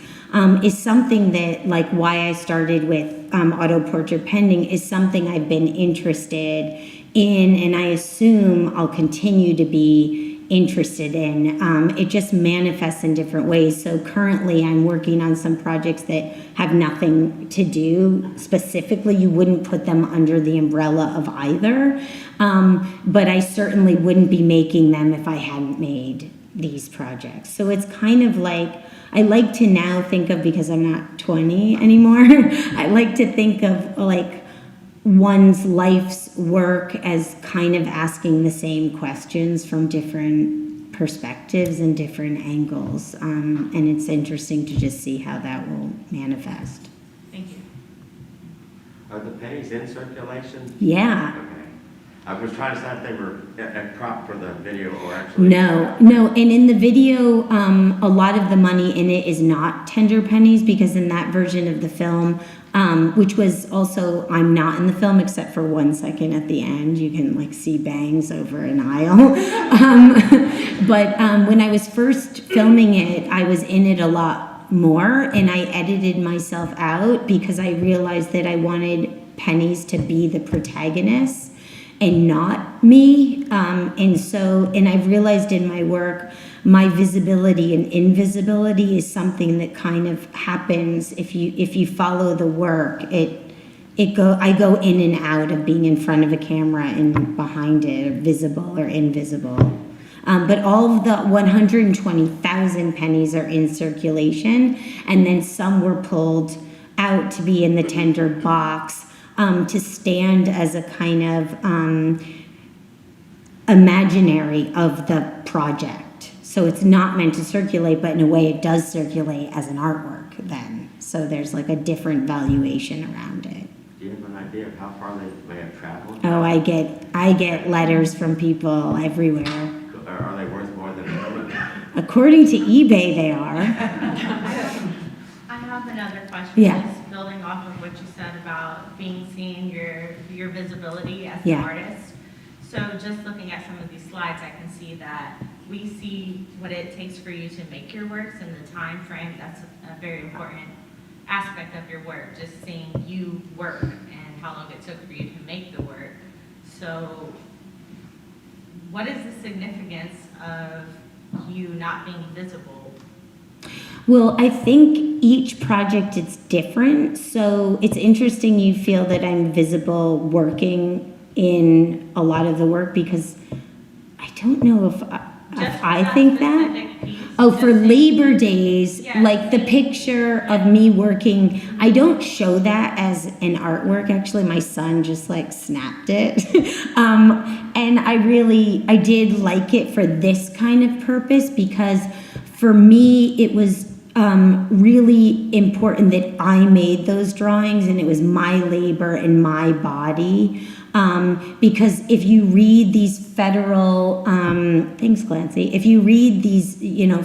is something that, like why I started with auto portrait pending, is something I've been interested in, and I assume I'll continue to be interested in. It just manifests in different ways. So currently I'm working on some projects that have nothing to do specifically. You wouldn't put them under the umbrella of either. But I certainly wouldn't be making them if I hadn't made these projects. So it's kind of like, I like to now think of, because I'm not 20 anymore, I like to think of like one's life's work as kind of asking the same questions from different perspectives and different angles. And it's interesting to just see how that will manifest. Thank you. Are the pennies in circulation? Yeah. Okay. I was trying to decide if they were a prop for the video or actually. No. And in the video, a lot of the money in it is not tender pennies, because in that version of the film, which was also, I'm not in the film except for 1 second at the end. You can like see bangs over an aisle. But when I was first filming it, I was in it a lot more, and I edited myself out because I realized that I wanted pennies to be the protagonists and not me. And I've realized in my work, my visibility and invisibility is something that kind of happens if you follow the work. I go in and out of being in front of a camera and behind it, or visible or invisible. But all of the 120,000 pennies are in circulation, and then some were pulled out to be in the tender box, to stand as a kind of imaginary of the project. So it's not meant to circulate, but in a way it does circulate as an artwork then. So there's like a different valuation around it. Do you have an idea of how far they may have traveled? Oh, I get letters from people everywhere. Are they worth more than a million? According to eBay, they are. I have another question. Yeah. Just building off of what you said about being seen, your visibility as Yeah. an artist. So just looking at some of these slides, I can see that we see what it takes for you to make your works and the time frame. That's a very important aspect of your work, just seeing you work and how long it took for you to make the work. So what is the significance of you not being visible? Well, I think each project is different. So it's interesting you feel that I'm visible working in a lot of the work, because I don't know if I think that. Oh, for Labor Days, Yeah. like the picture of me working, I don't show that as an artwork. Actually, my son just like snapped it. And I did like it for this kind of purpose, because for me, it was really important that I made those drawings, and it was my labor and my body. Because if you read these federal, thanks Clancy, if you read these,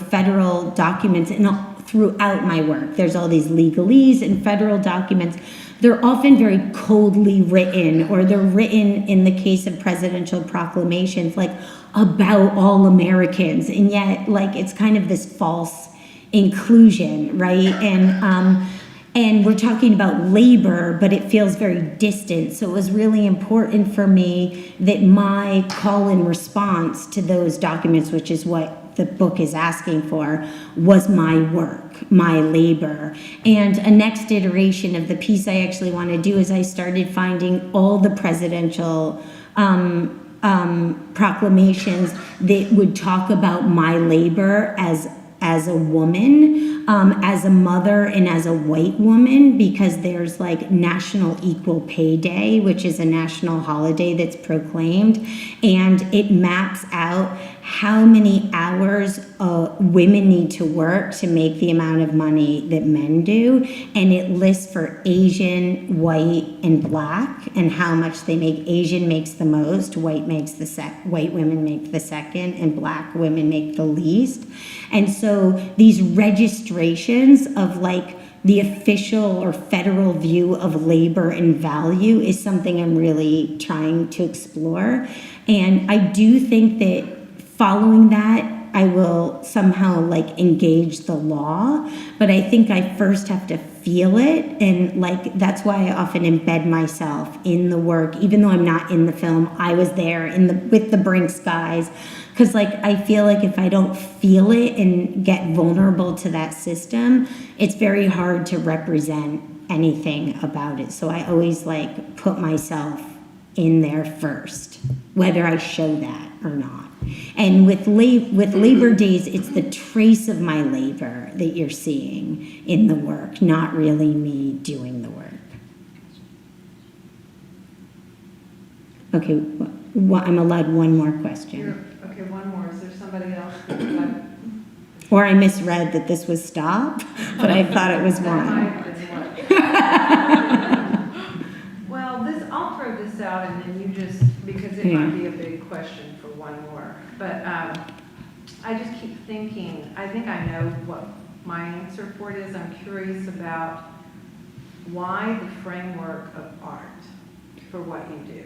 federal documents, and throughout my work, there's all these legalese and federal documents, they're often very coldly written, or they're written, in the case of presidential proclamations, like about all Americans, and yet like it's kind of this false inclusion, right? And we're talking about labor, but it feels very distant. So it was really important for me that my call and response to those documents, which is what what the book is asking for, was my work, my labor. And a next iteration of the piece I actually want to do is I started finding all the presidential proclamations that would talk about my labor as a woman, as a mother, and as a white woman, because there's like National Equal Pay Day, which is a national holiday that's proclaimed, and it maps out how many hours women need to work to make the amount of money that men do, and it lists for Asian, white, and black, and how much they make. Asian makes the most, white women make the second, and black women make the least. And so these registrations of like the official or federal view of labor and value is something I'm really trying to explore. And I do think that following that, I will somehow like engage the law, but I think I first have to feel it, and like that's why I often embed myself in the work, even though I'm not in the film. I was there with the Brinks guys, because like I feel like if I don't feel it and get vulnerable to that system, it's very hard to represent anything about it. So I always like put myself in there first, whether I show that or not. And with Labor Days, it's the trace of my labor that you're seeing in the work, not really me doing the work. Okay, I'm allowed one more question. Okay, one more. Is there somebody else that would like? Or I misread that this was stop, but I thought it was That one. might have been one. Well, I'll throw this out, and then you just, because it might be a big question for one more. But I just keep thinking, I think I know what my answer for it is. I'm curious about why the framework of art for what you do.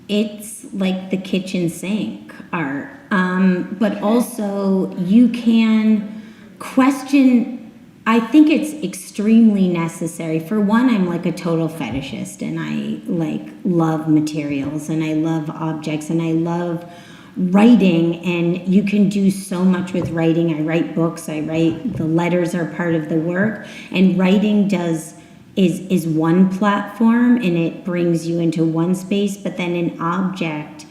It's like the kitchen sink art, but also you can question. I think it's extremely necessary. For one, I'm like a total fetishist, and I like love materials, and I love objects, and I love writing, and you can do so much with writing. I write books, the letters are part of the work, and writing is one platform, and it brings you into one space, but then an object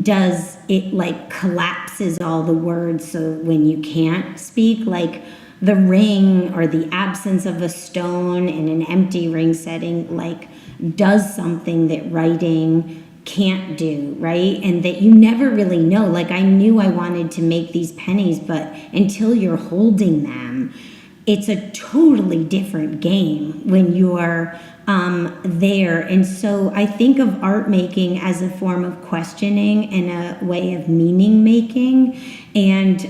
does it like collapses all the words, so when you can't speak, like the ring or the absence of a stone in an empty ring setting, like does something that writing can't do, right? And that you never really know. Like I knew I wanted to make these pennies, but until you're holding them, it's a totally different game when you're there. And so I think of art making as a form of questioning and a way of meaning making. And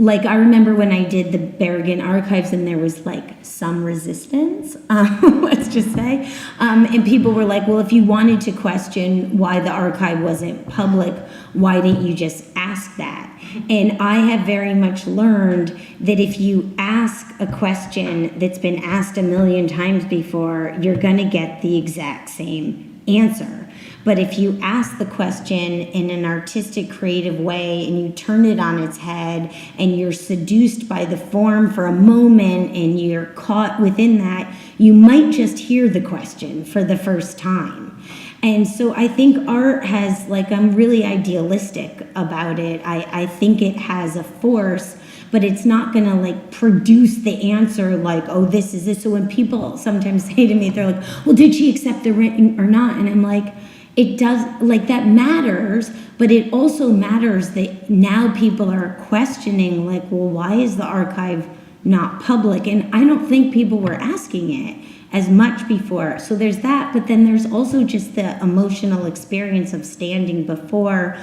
like I remember when I did the Berrigan archives, and there was like some resistance, let's just say, and people were like, well, if you wanted to question why the archive wasn't public, why didn't you just ask that? And I have very much learned that if you ask a question that's been asked a million times before, you're gonna get the exact same answer. But if you ask the question in an artistic, creative way, and you turn it on its head, and you're seduced by the form for a moment, and you're caught within that, you might just hear the question for the first time. And so I think art has, like, I'm really idealistic about it. I think it has a force, but it's not gonna like produce the answer like, oh, this is this. So when people sometimes say to me, they're like, well, did she accept the ring or not? And I'm like, it does, like that matters, but it also matters that now people are questioning like, well, why is the archive not public? And I don't think people were asking it as much before. So there's that, but then there's also just the emotional experience of standing before,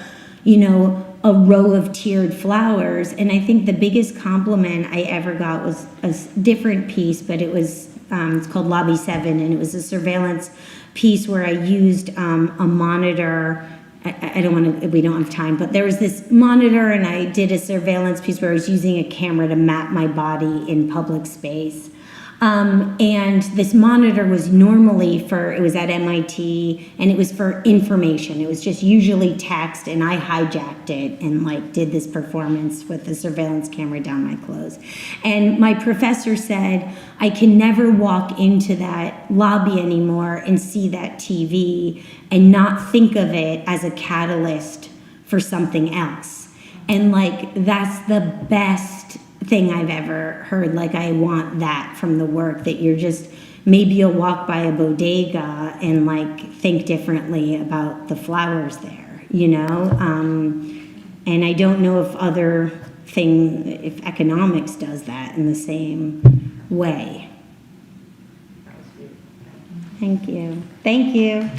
you know, a row of tiered flowers. And I think the biggest compliment I ever got was a different piece, but it was, it's called Lobby 7, and it was a surveillance piece where I used a monitor. I don't want to, we don't have time, but there was this monitor, and I did a surveillance piece where I was using a camera to map my body in public space. And this monitor was normally it was at MIT, and it was for information. It was just usually text, and I hijacked it and like did this performance with the surveillance camera down my clothes. And my professor said, I can never walk into that lobby anymore and see that TV and not think of it as a catalyst for something else. And like, that's the best thing I've ever heard. Like, I want that from the work, that you're just, maybe you'll walk by a bodega and like think differently about the flowers there, you know? And I don't know if economics does that in the same way. Thank you. Thank you.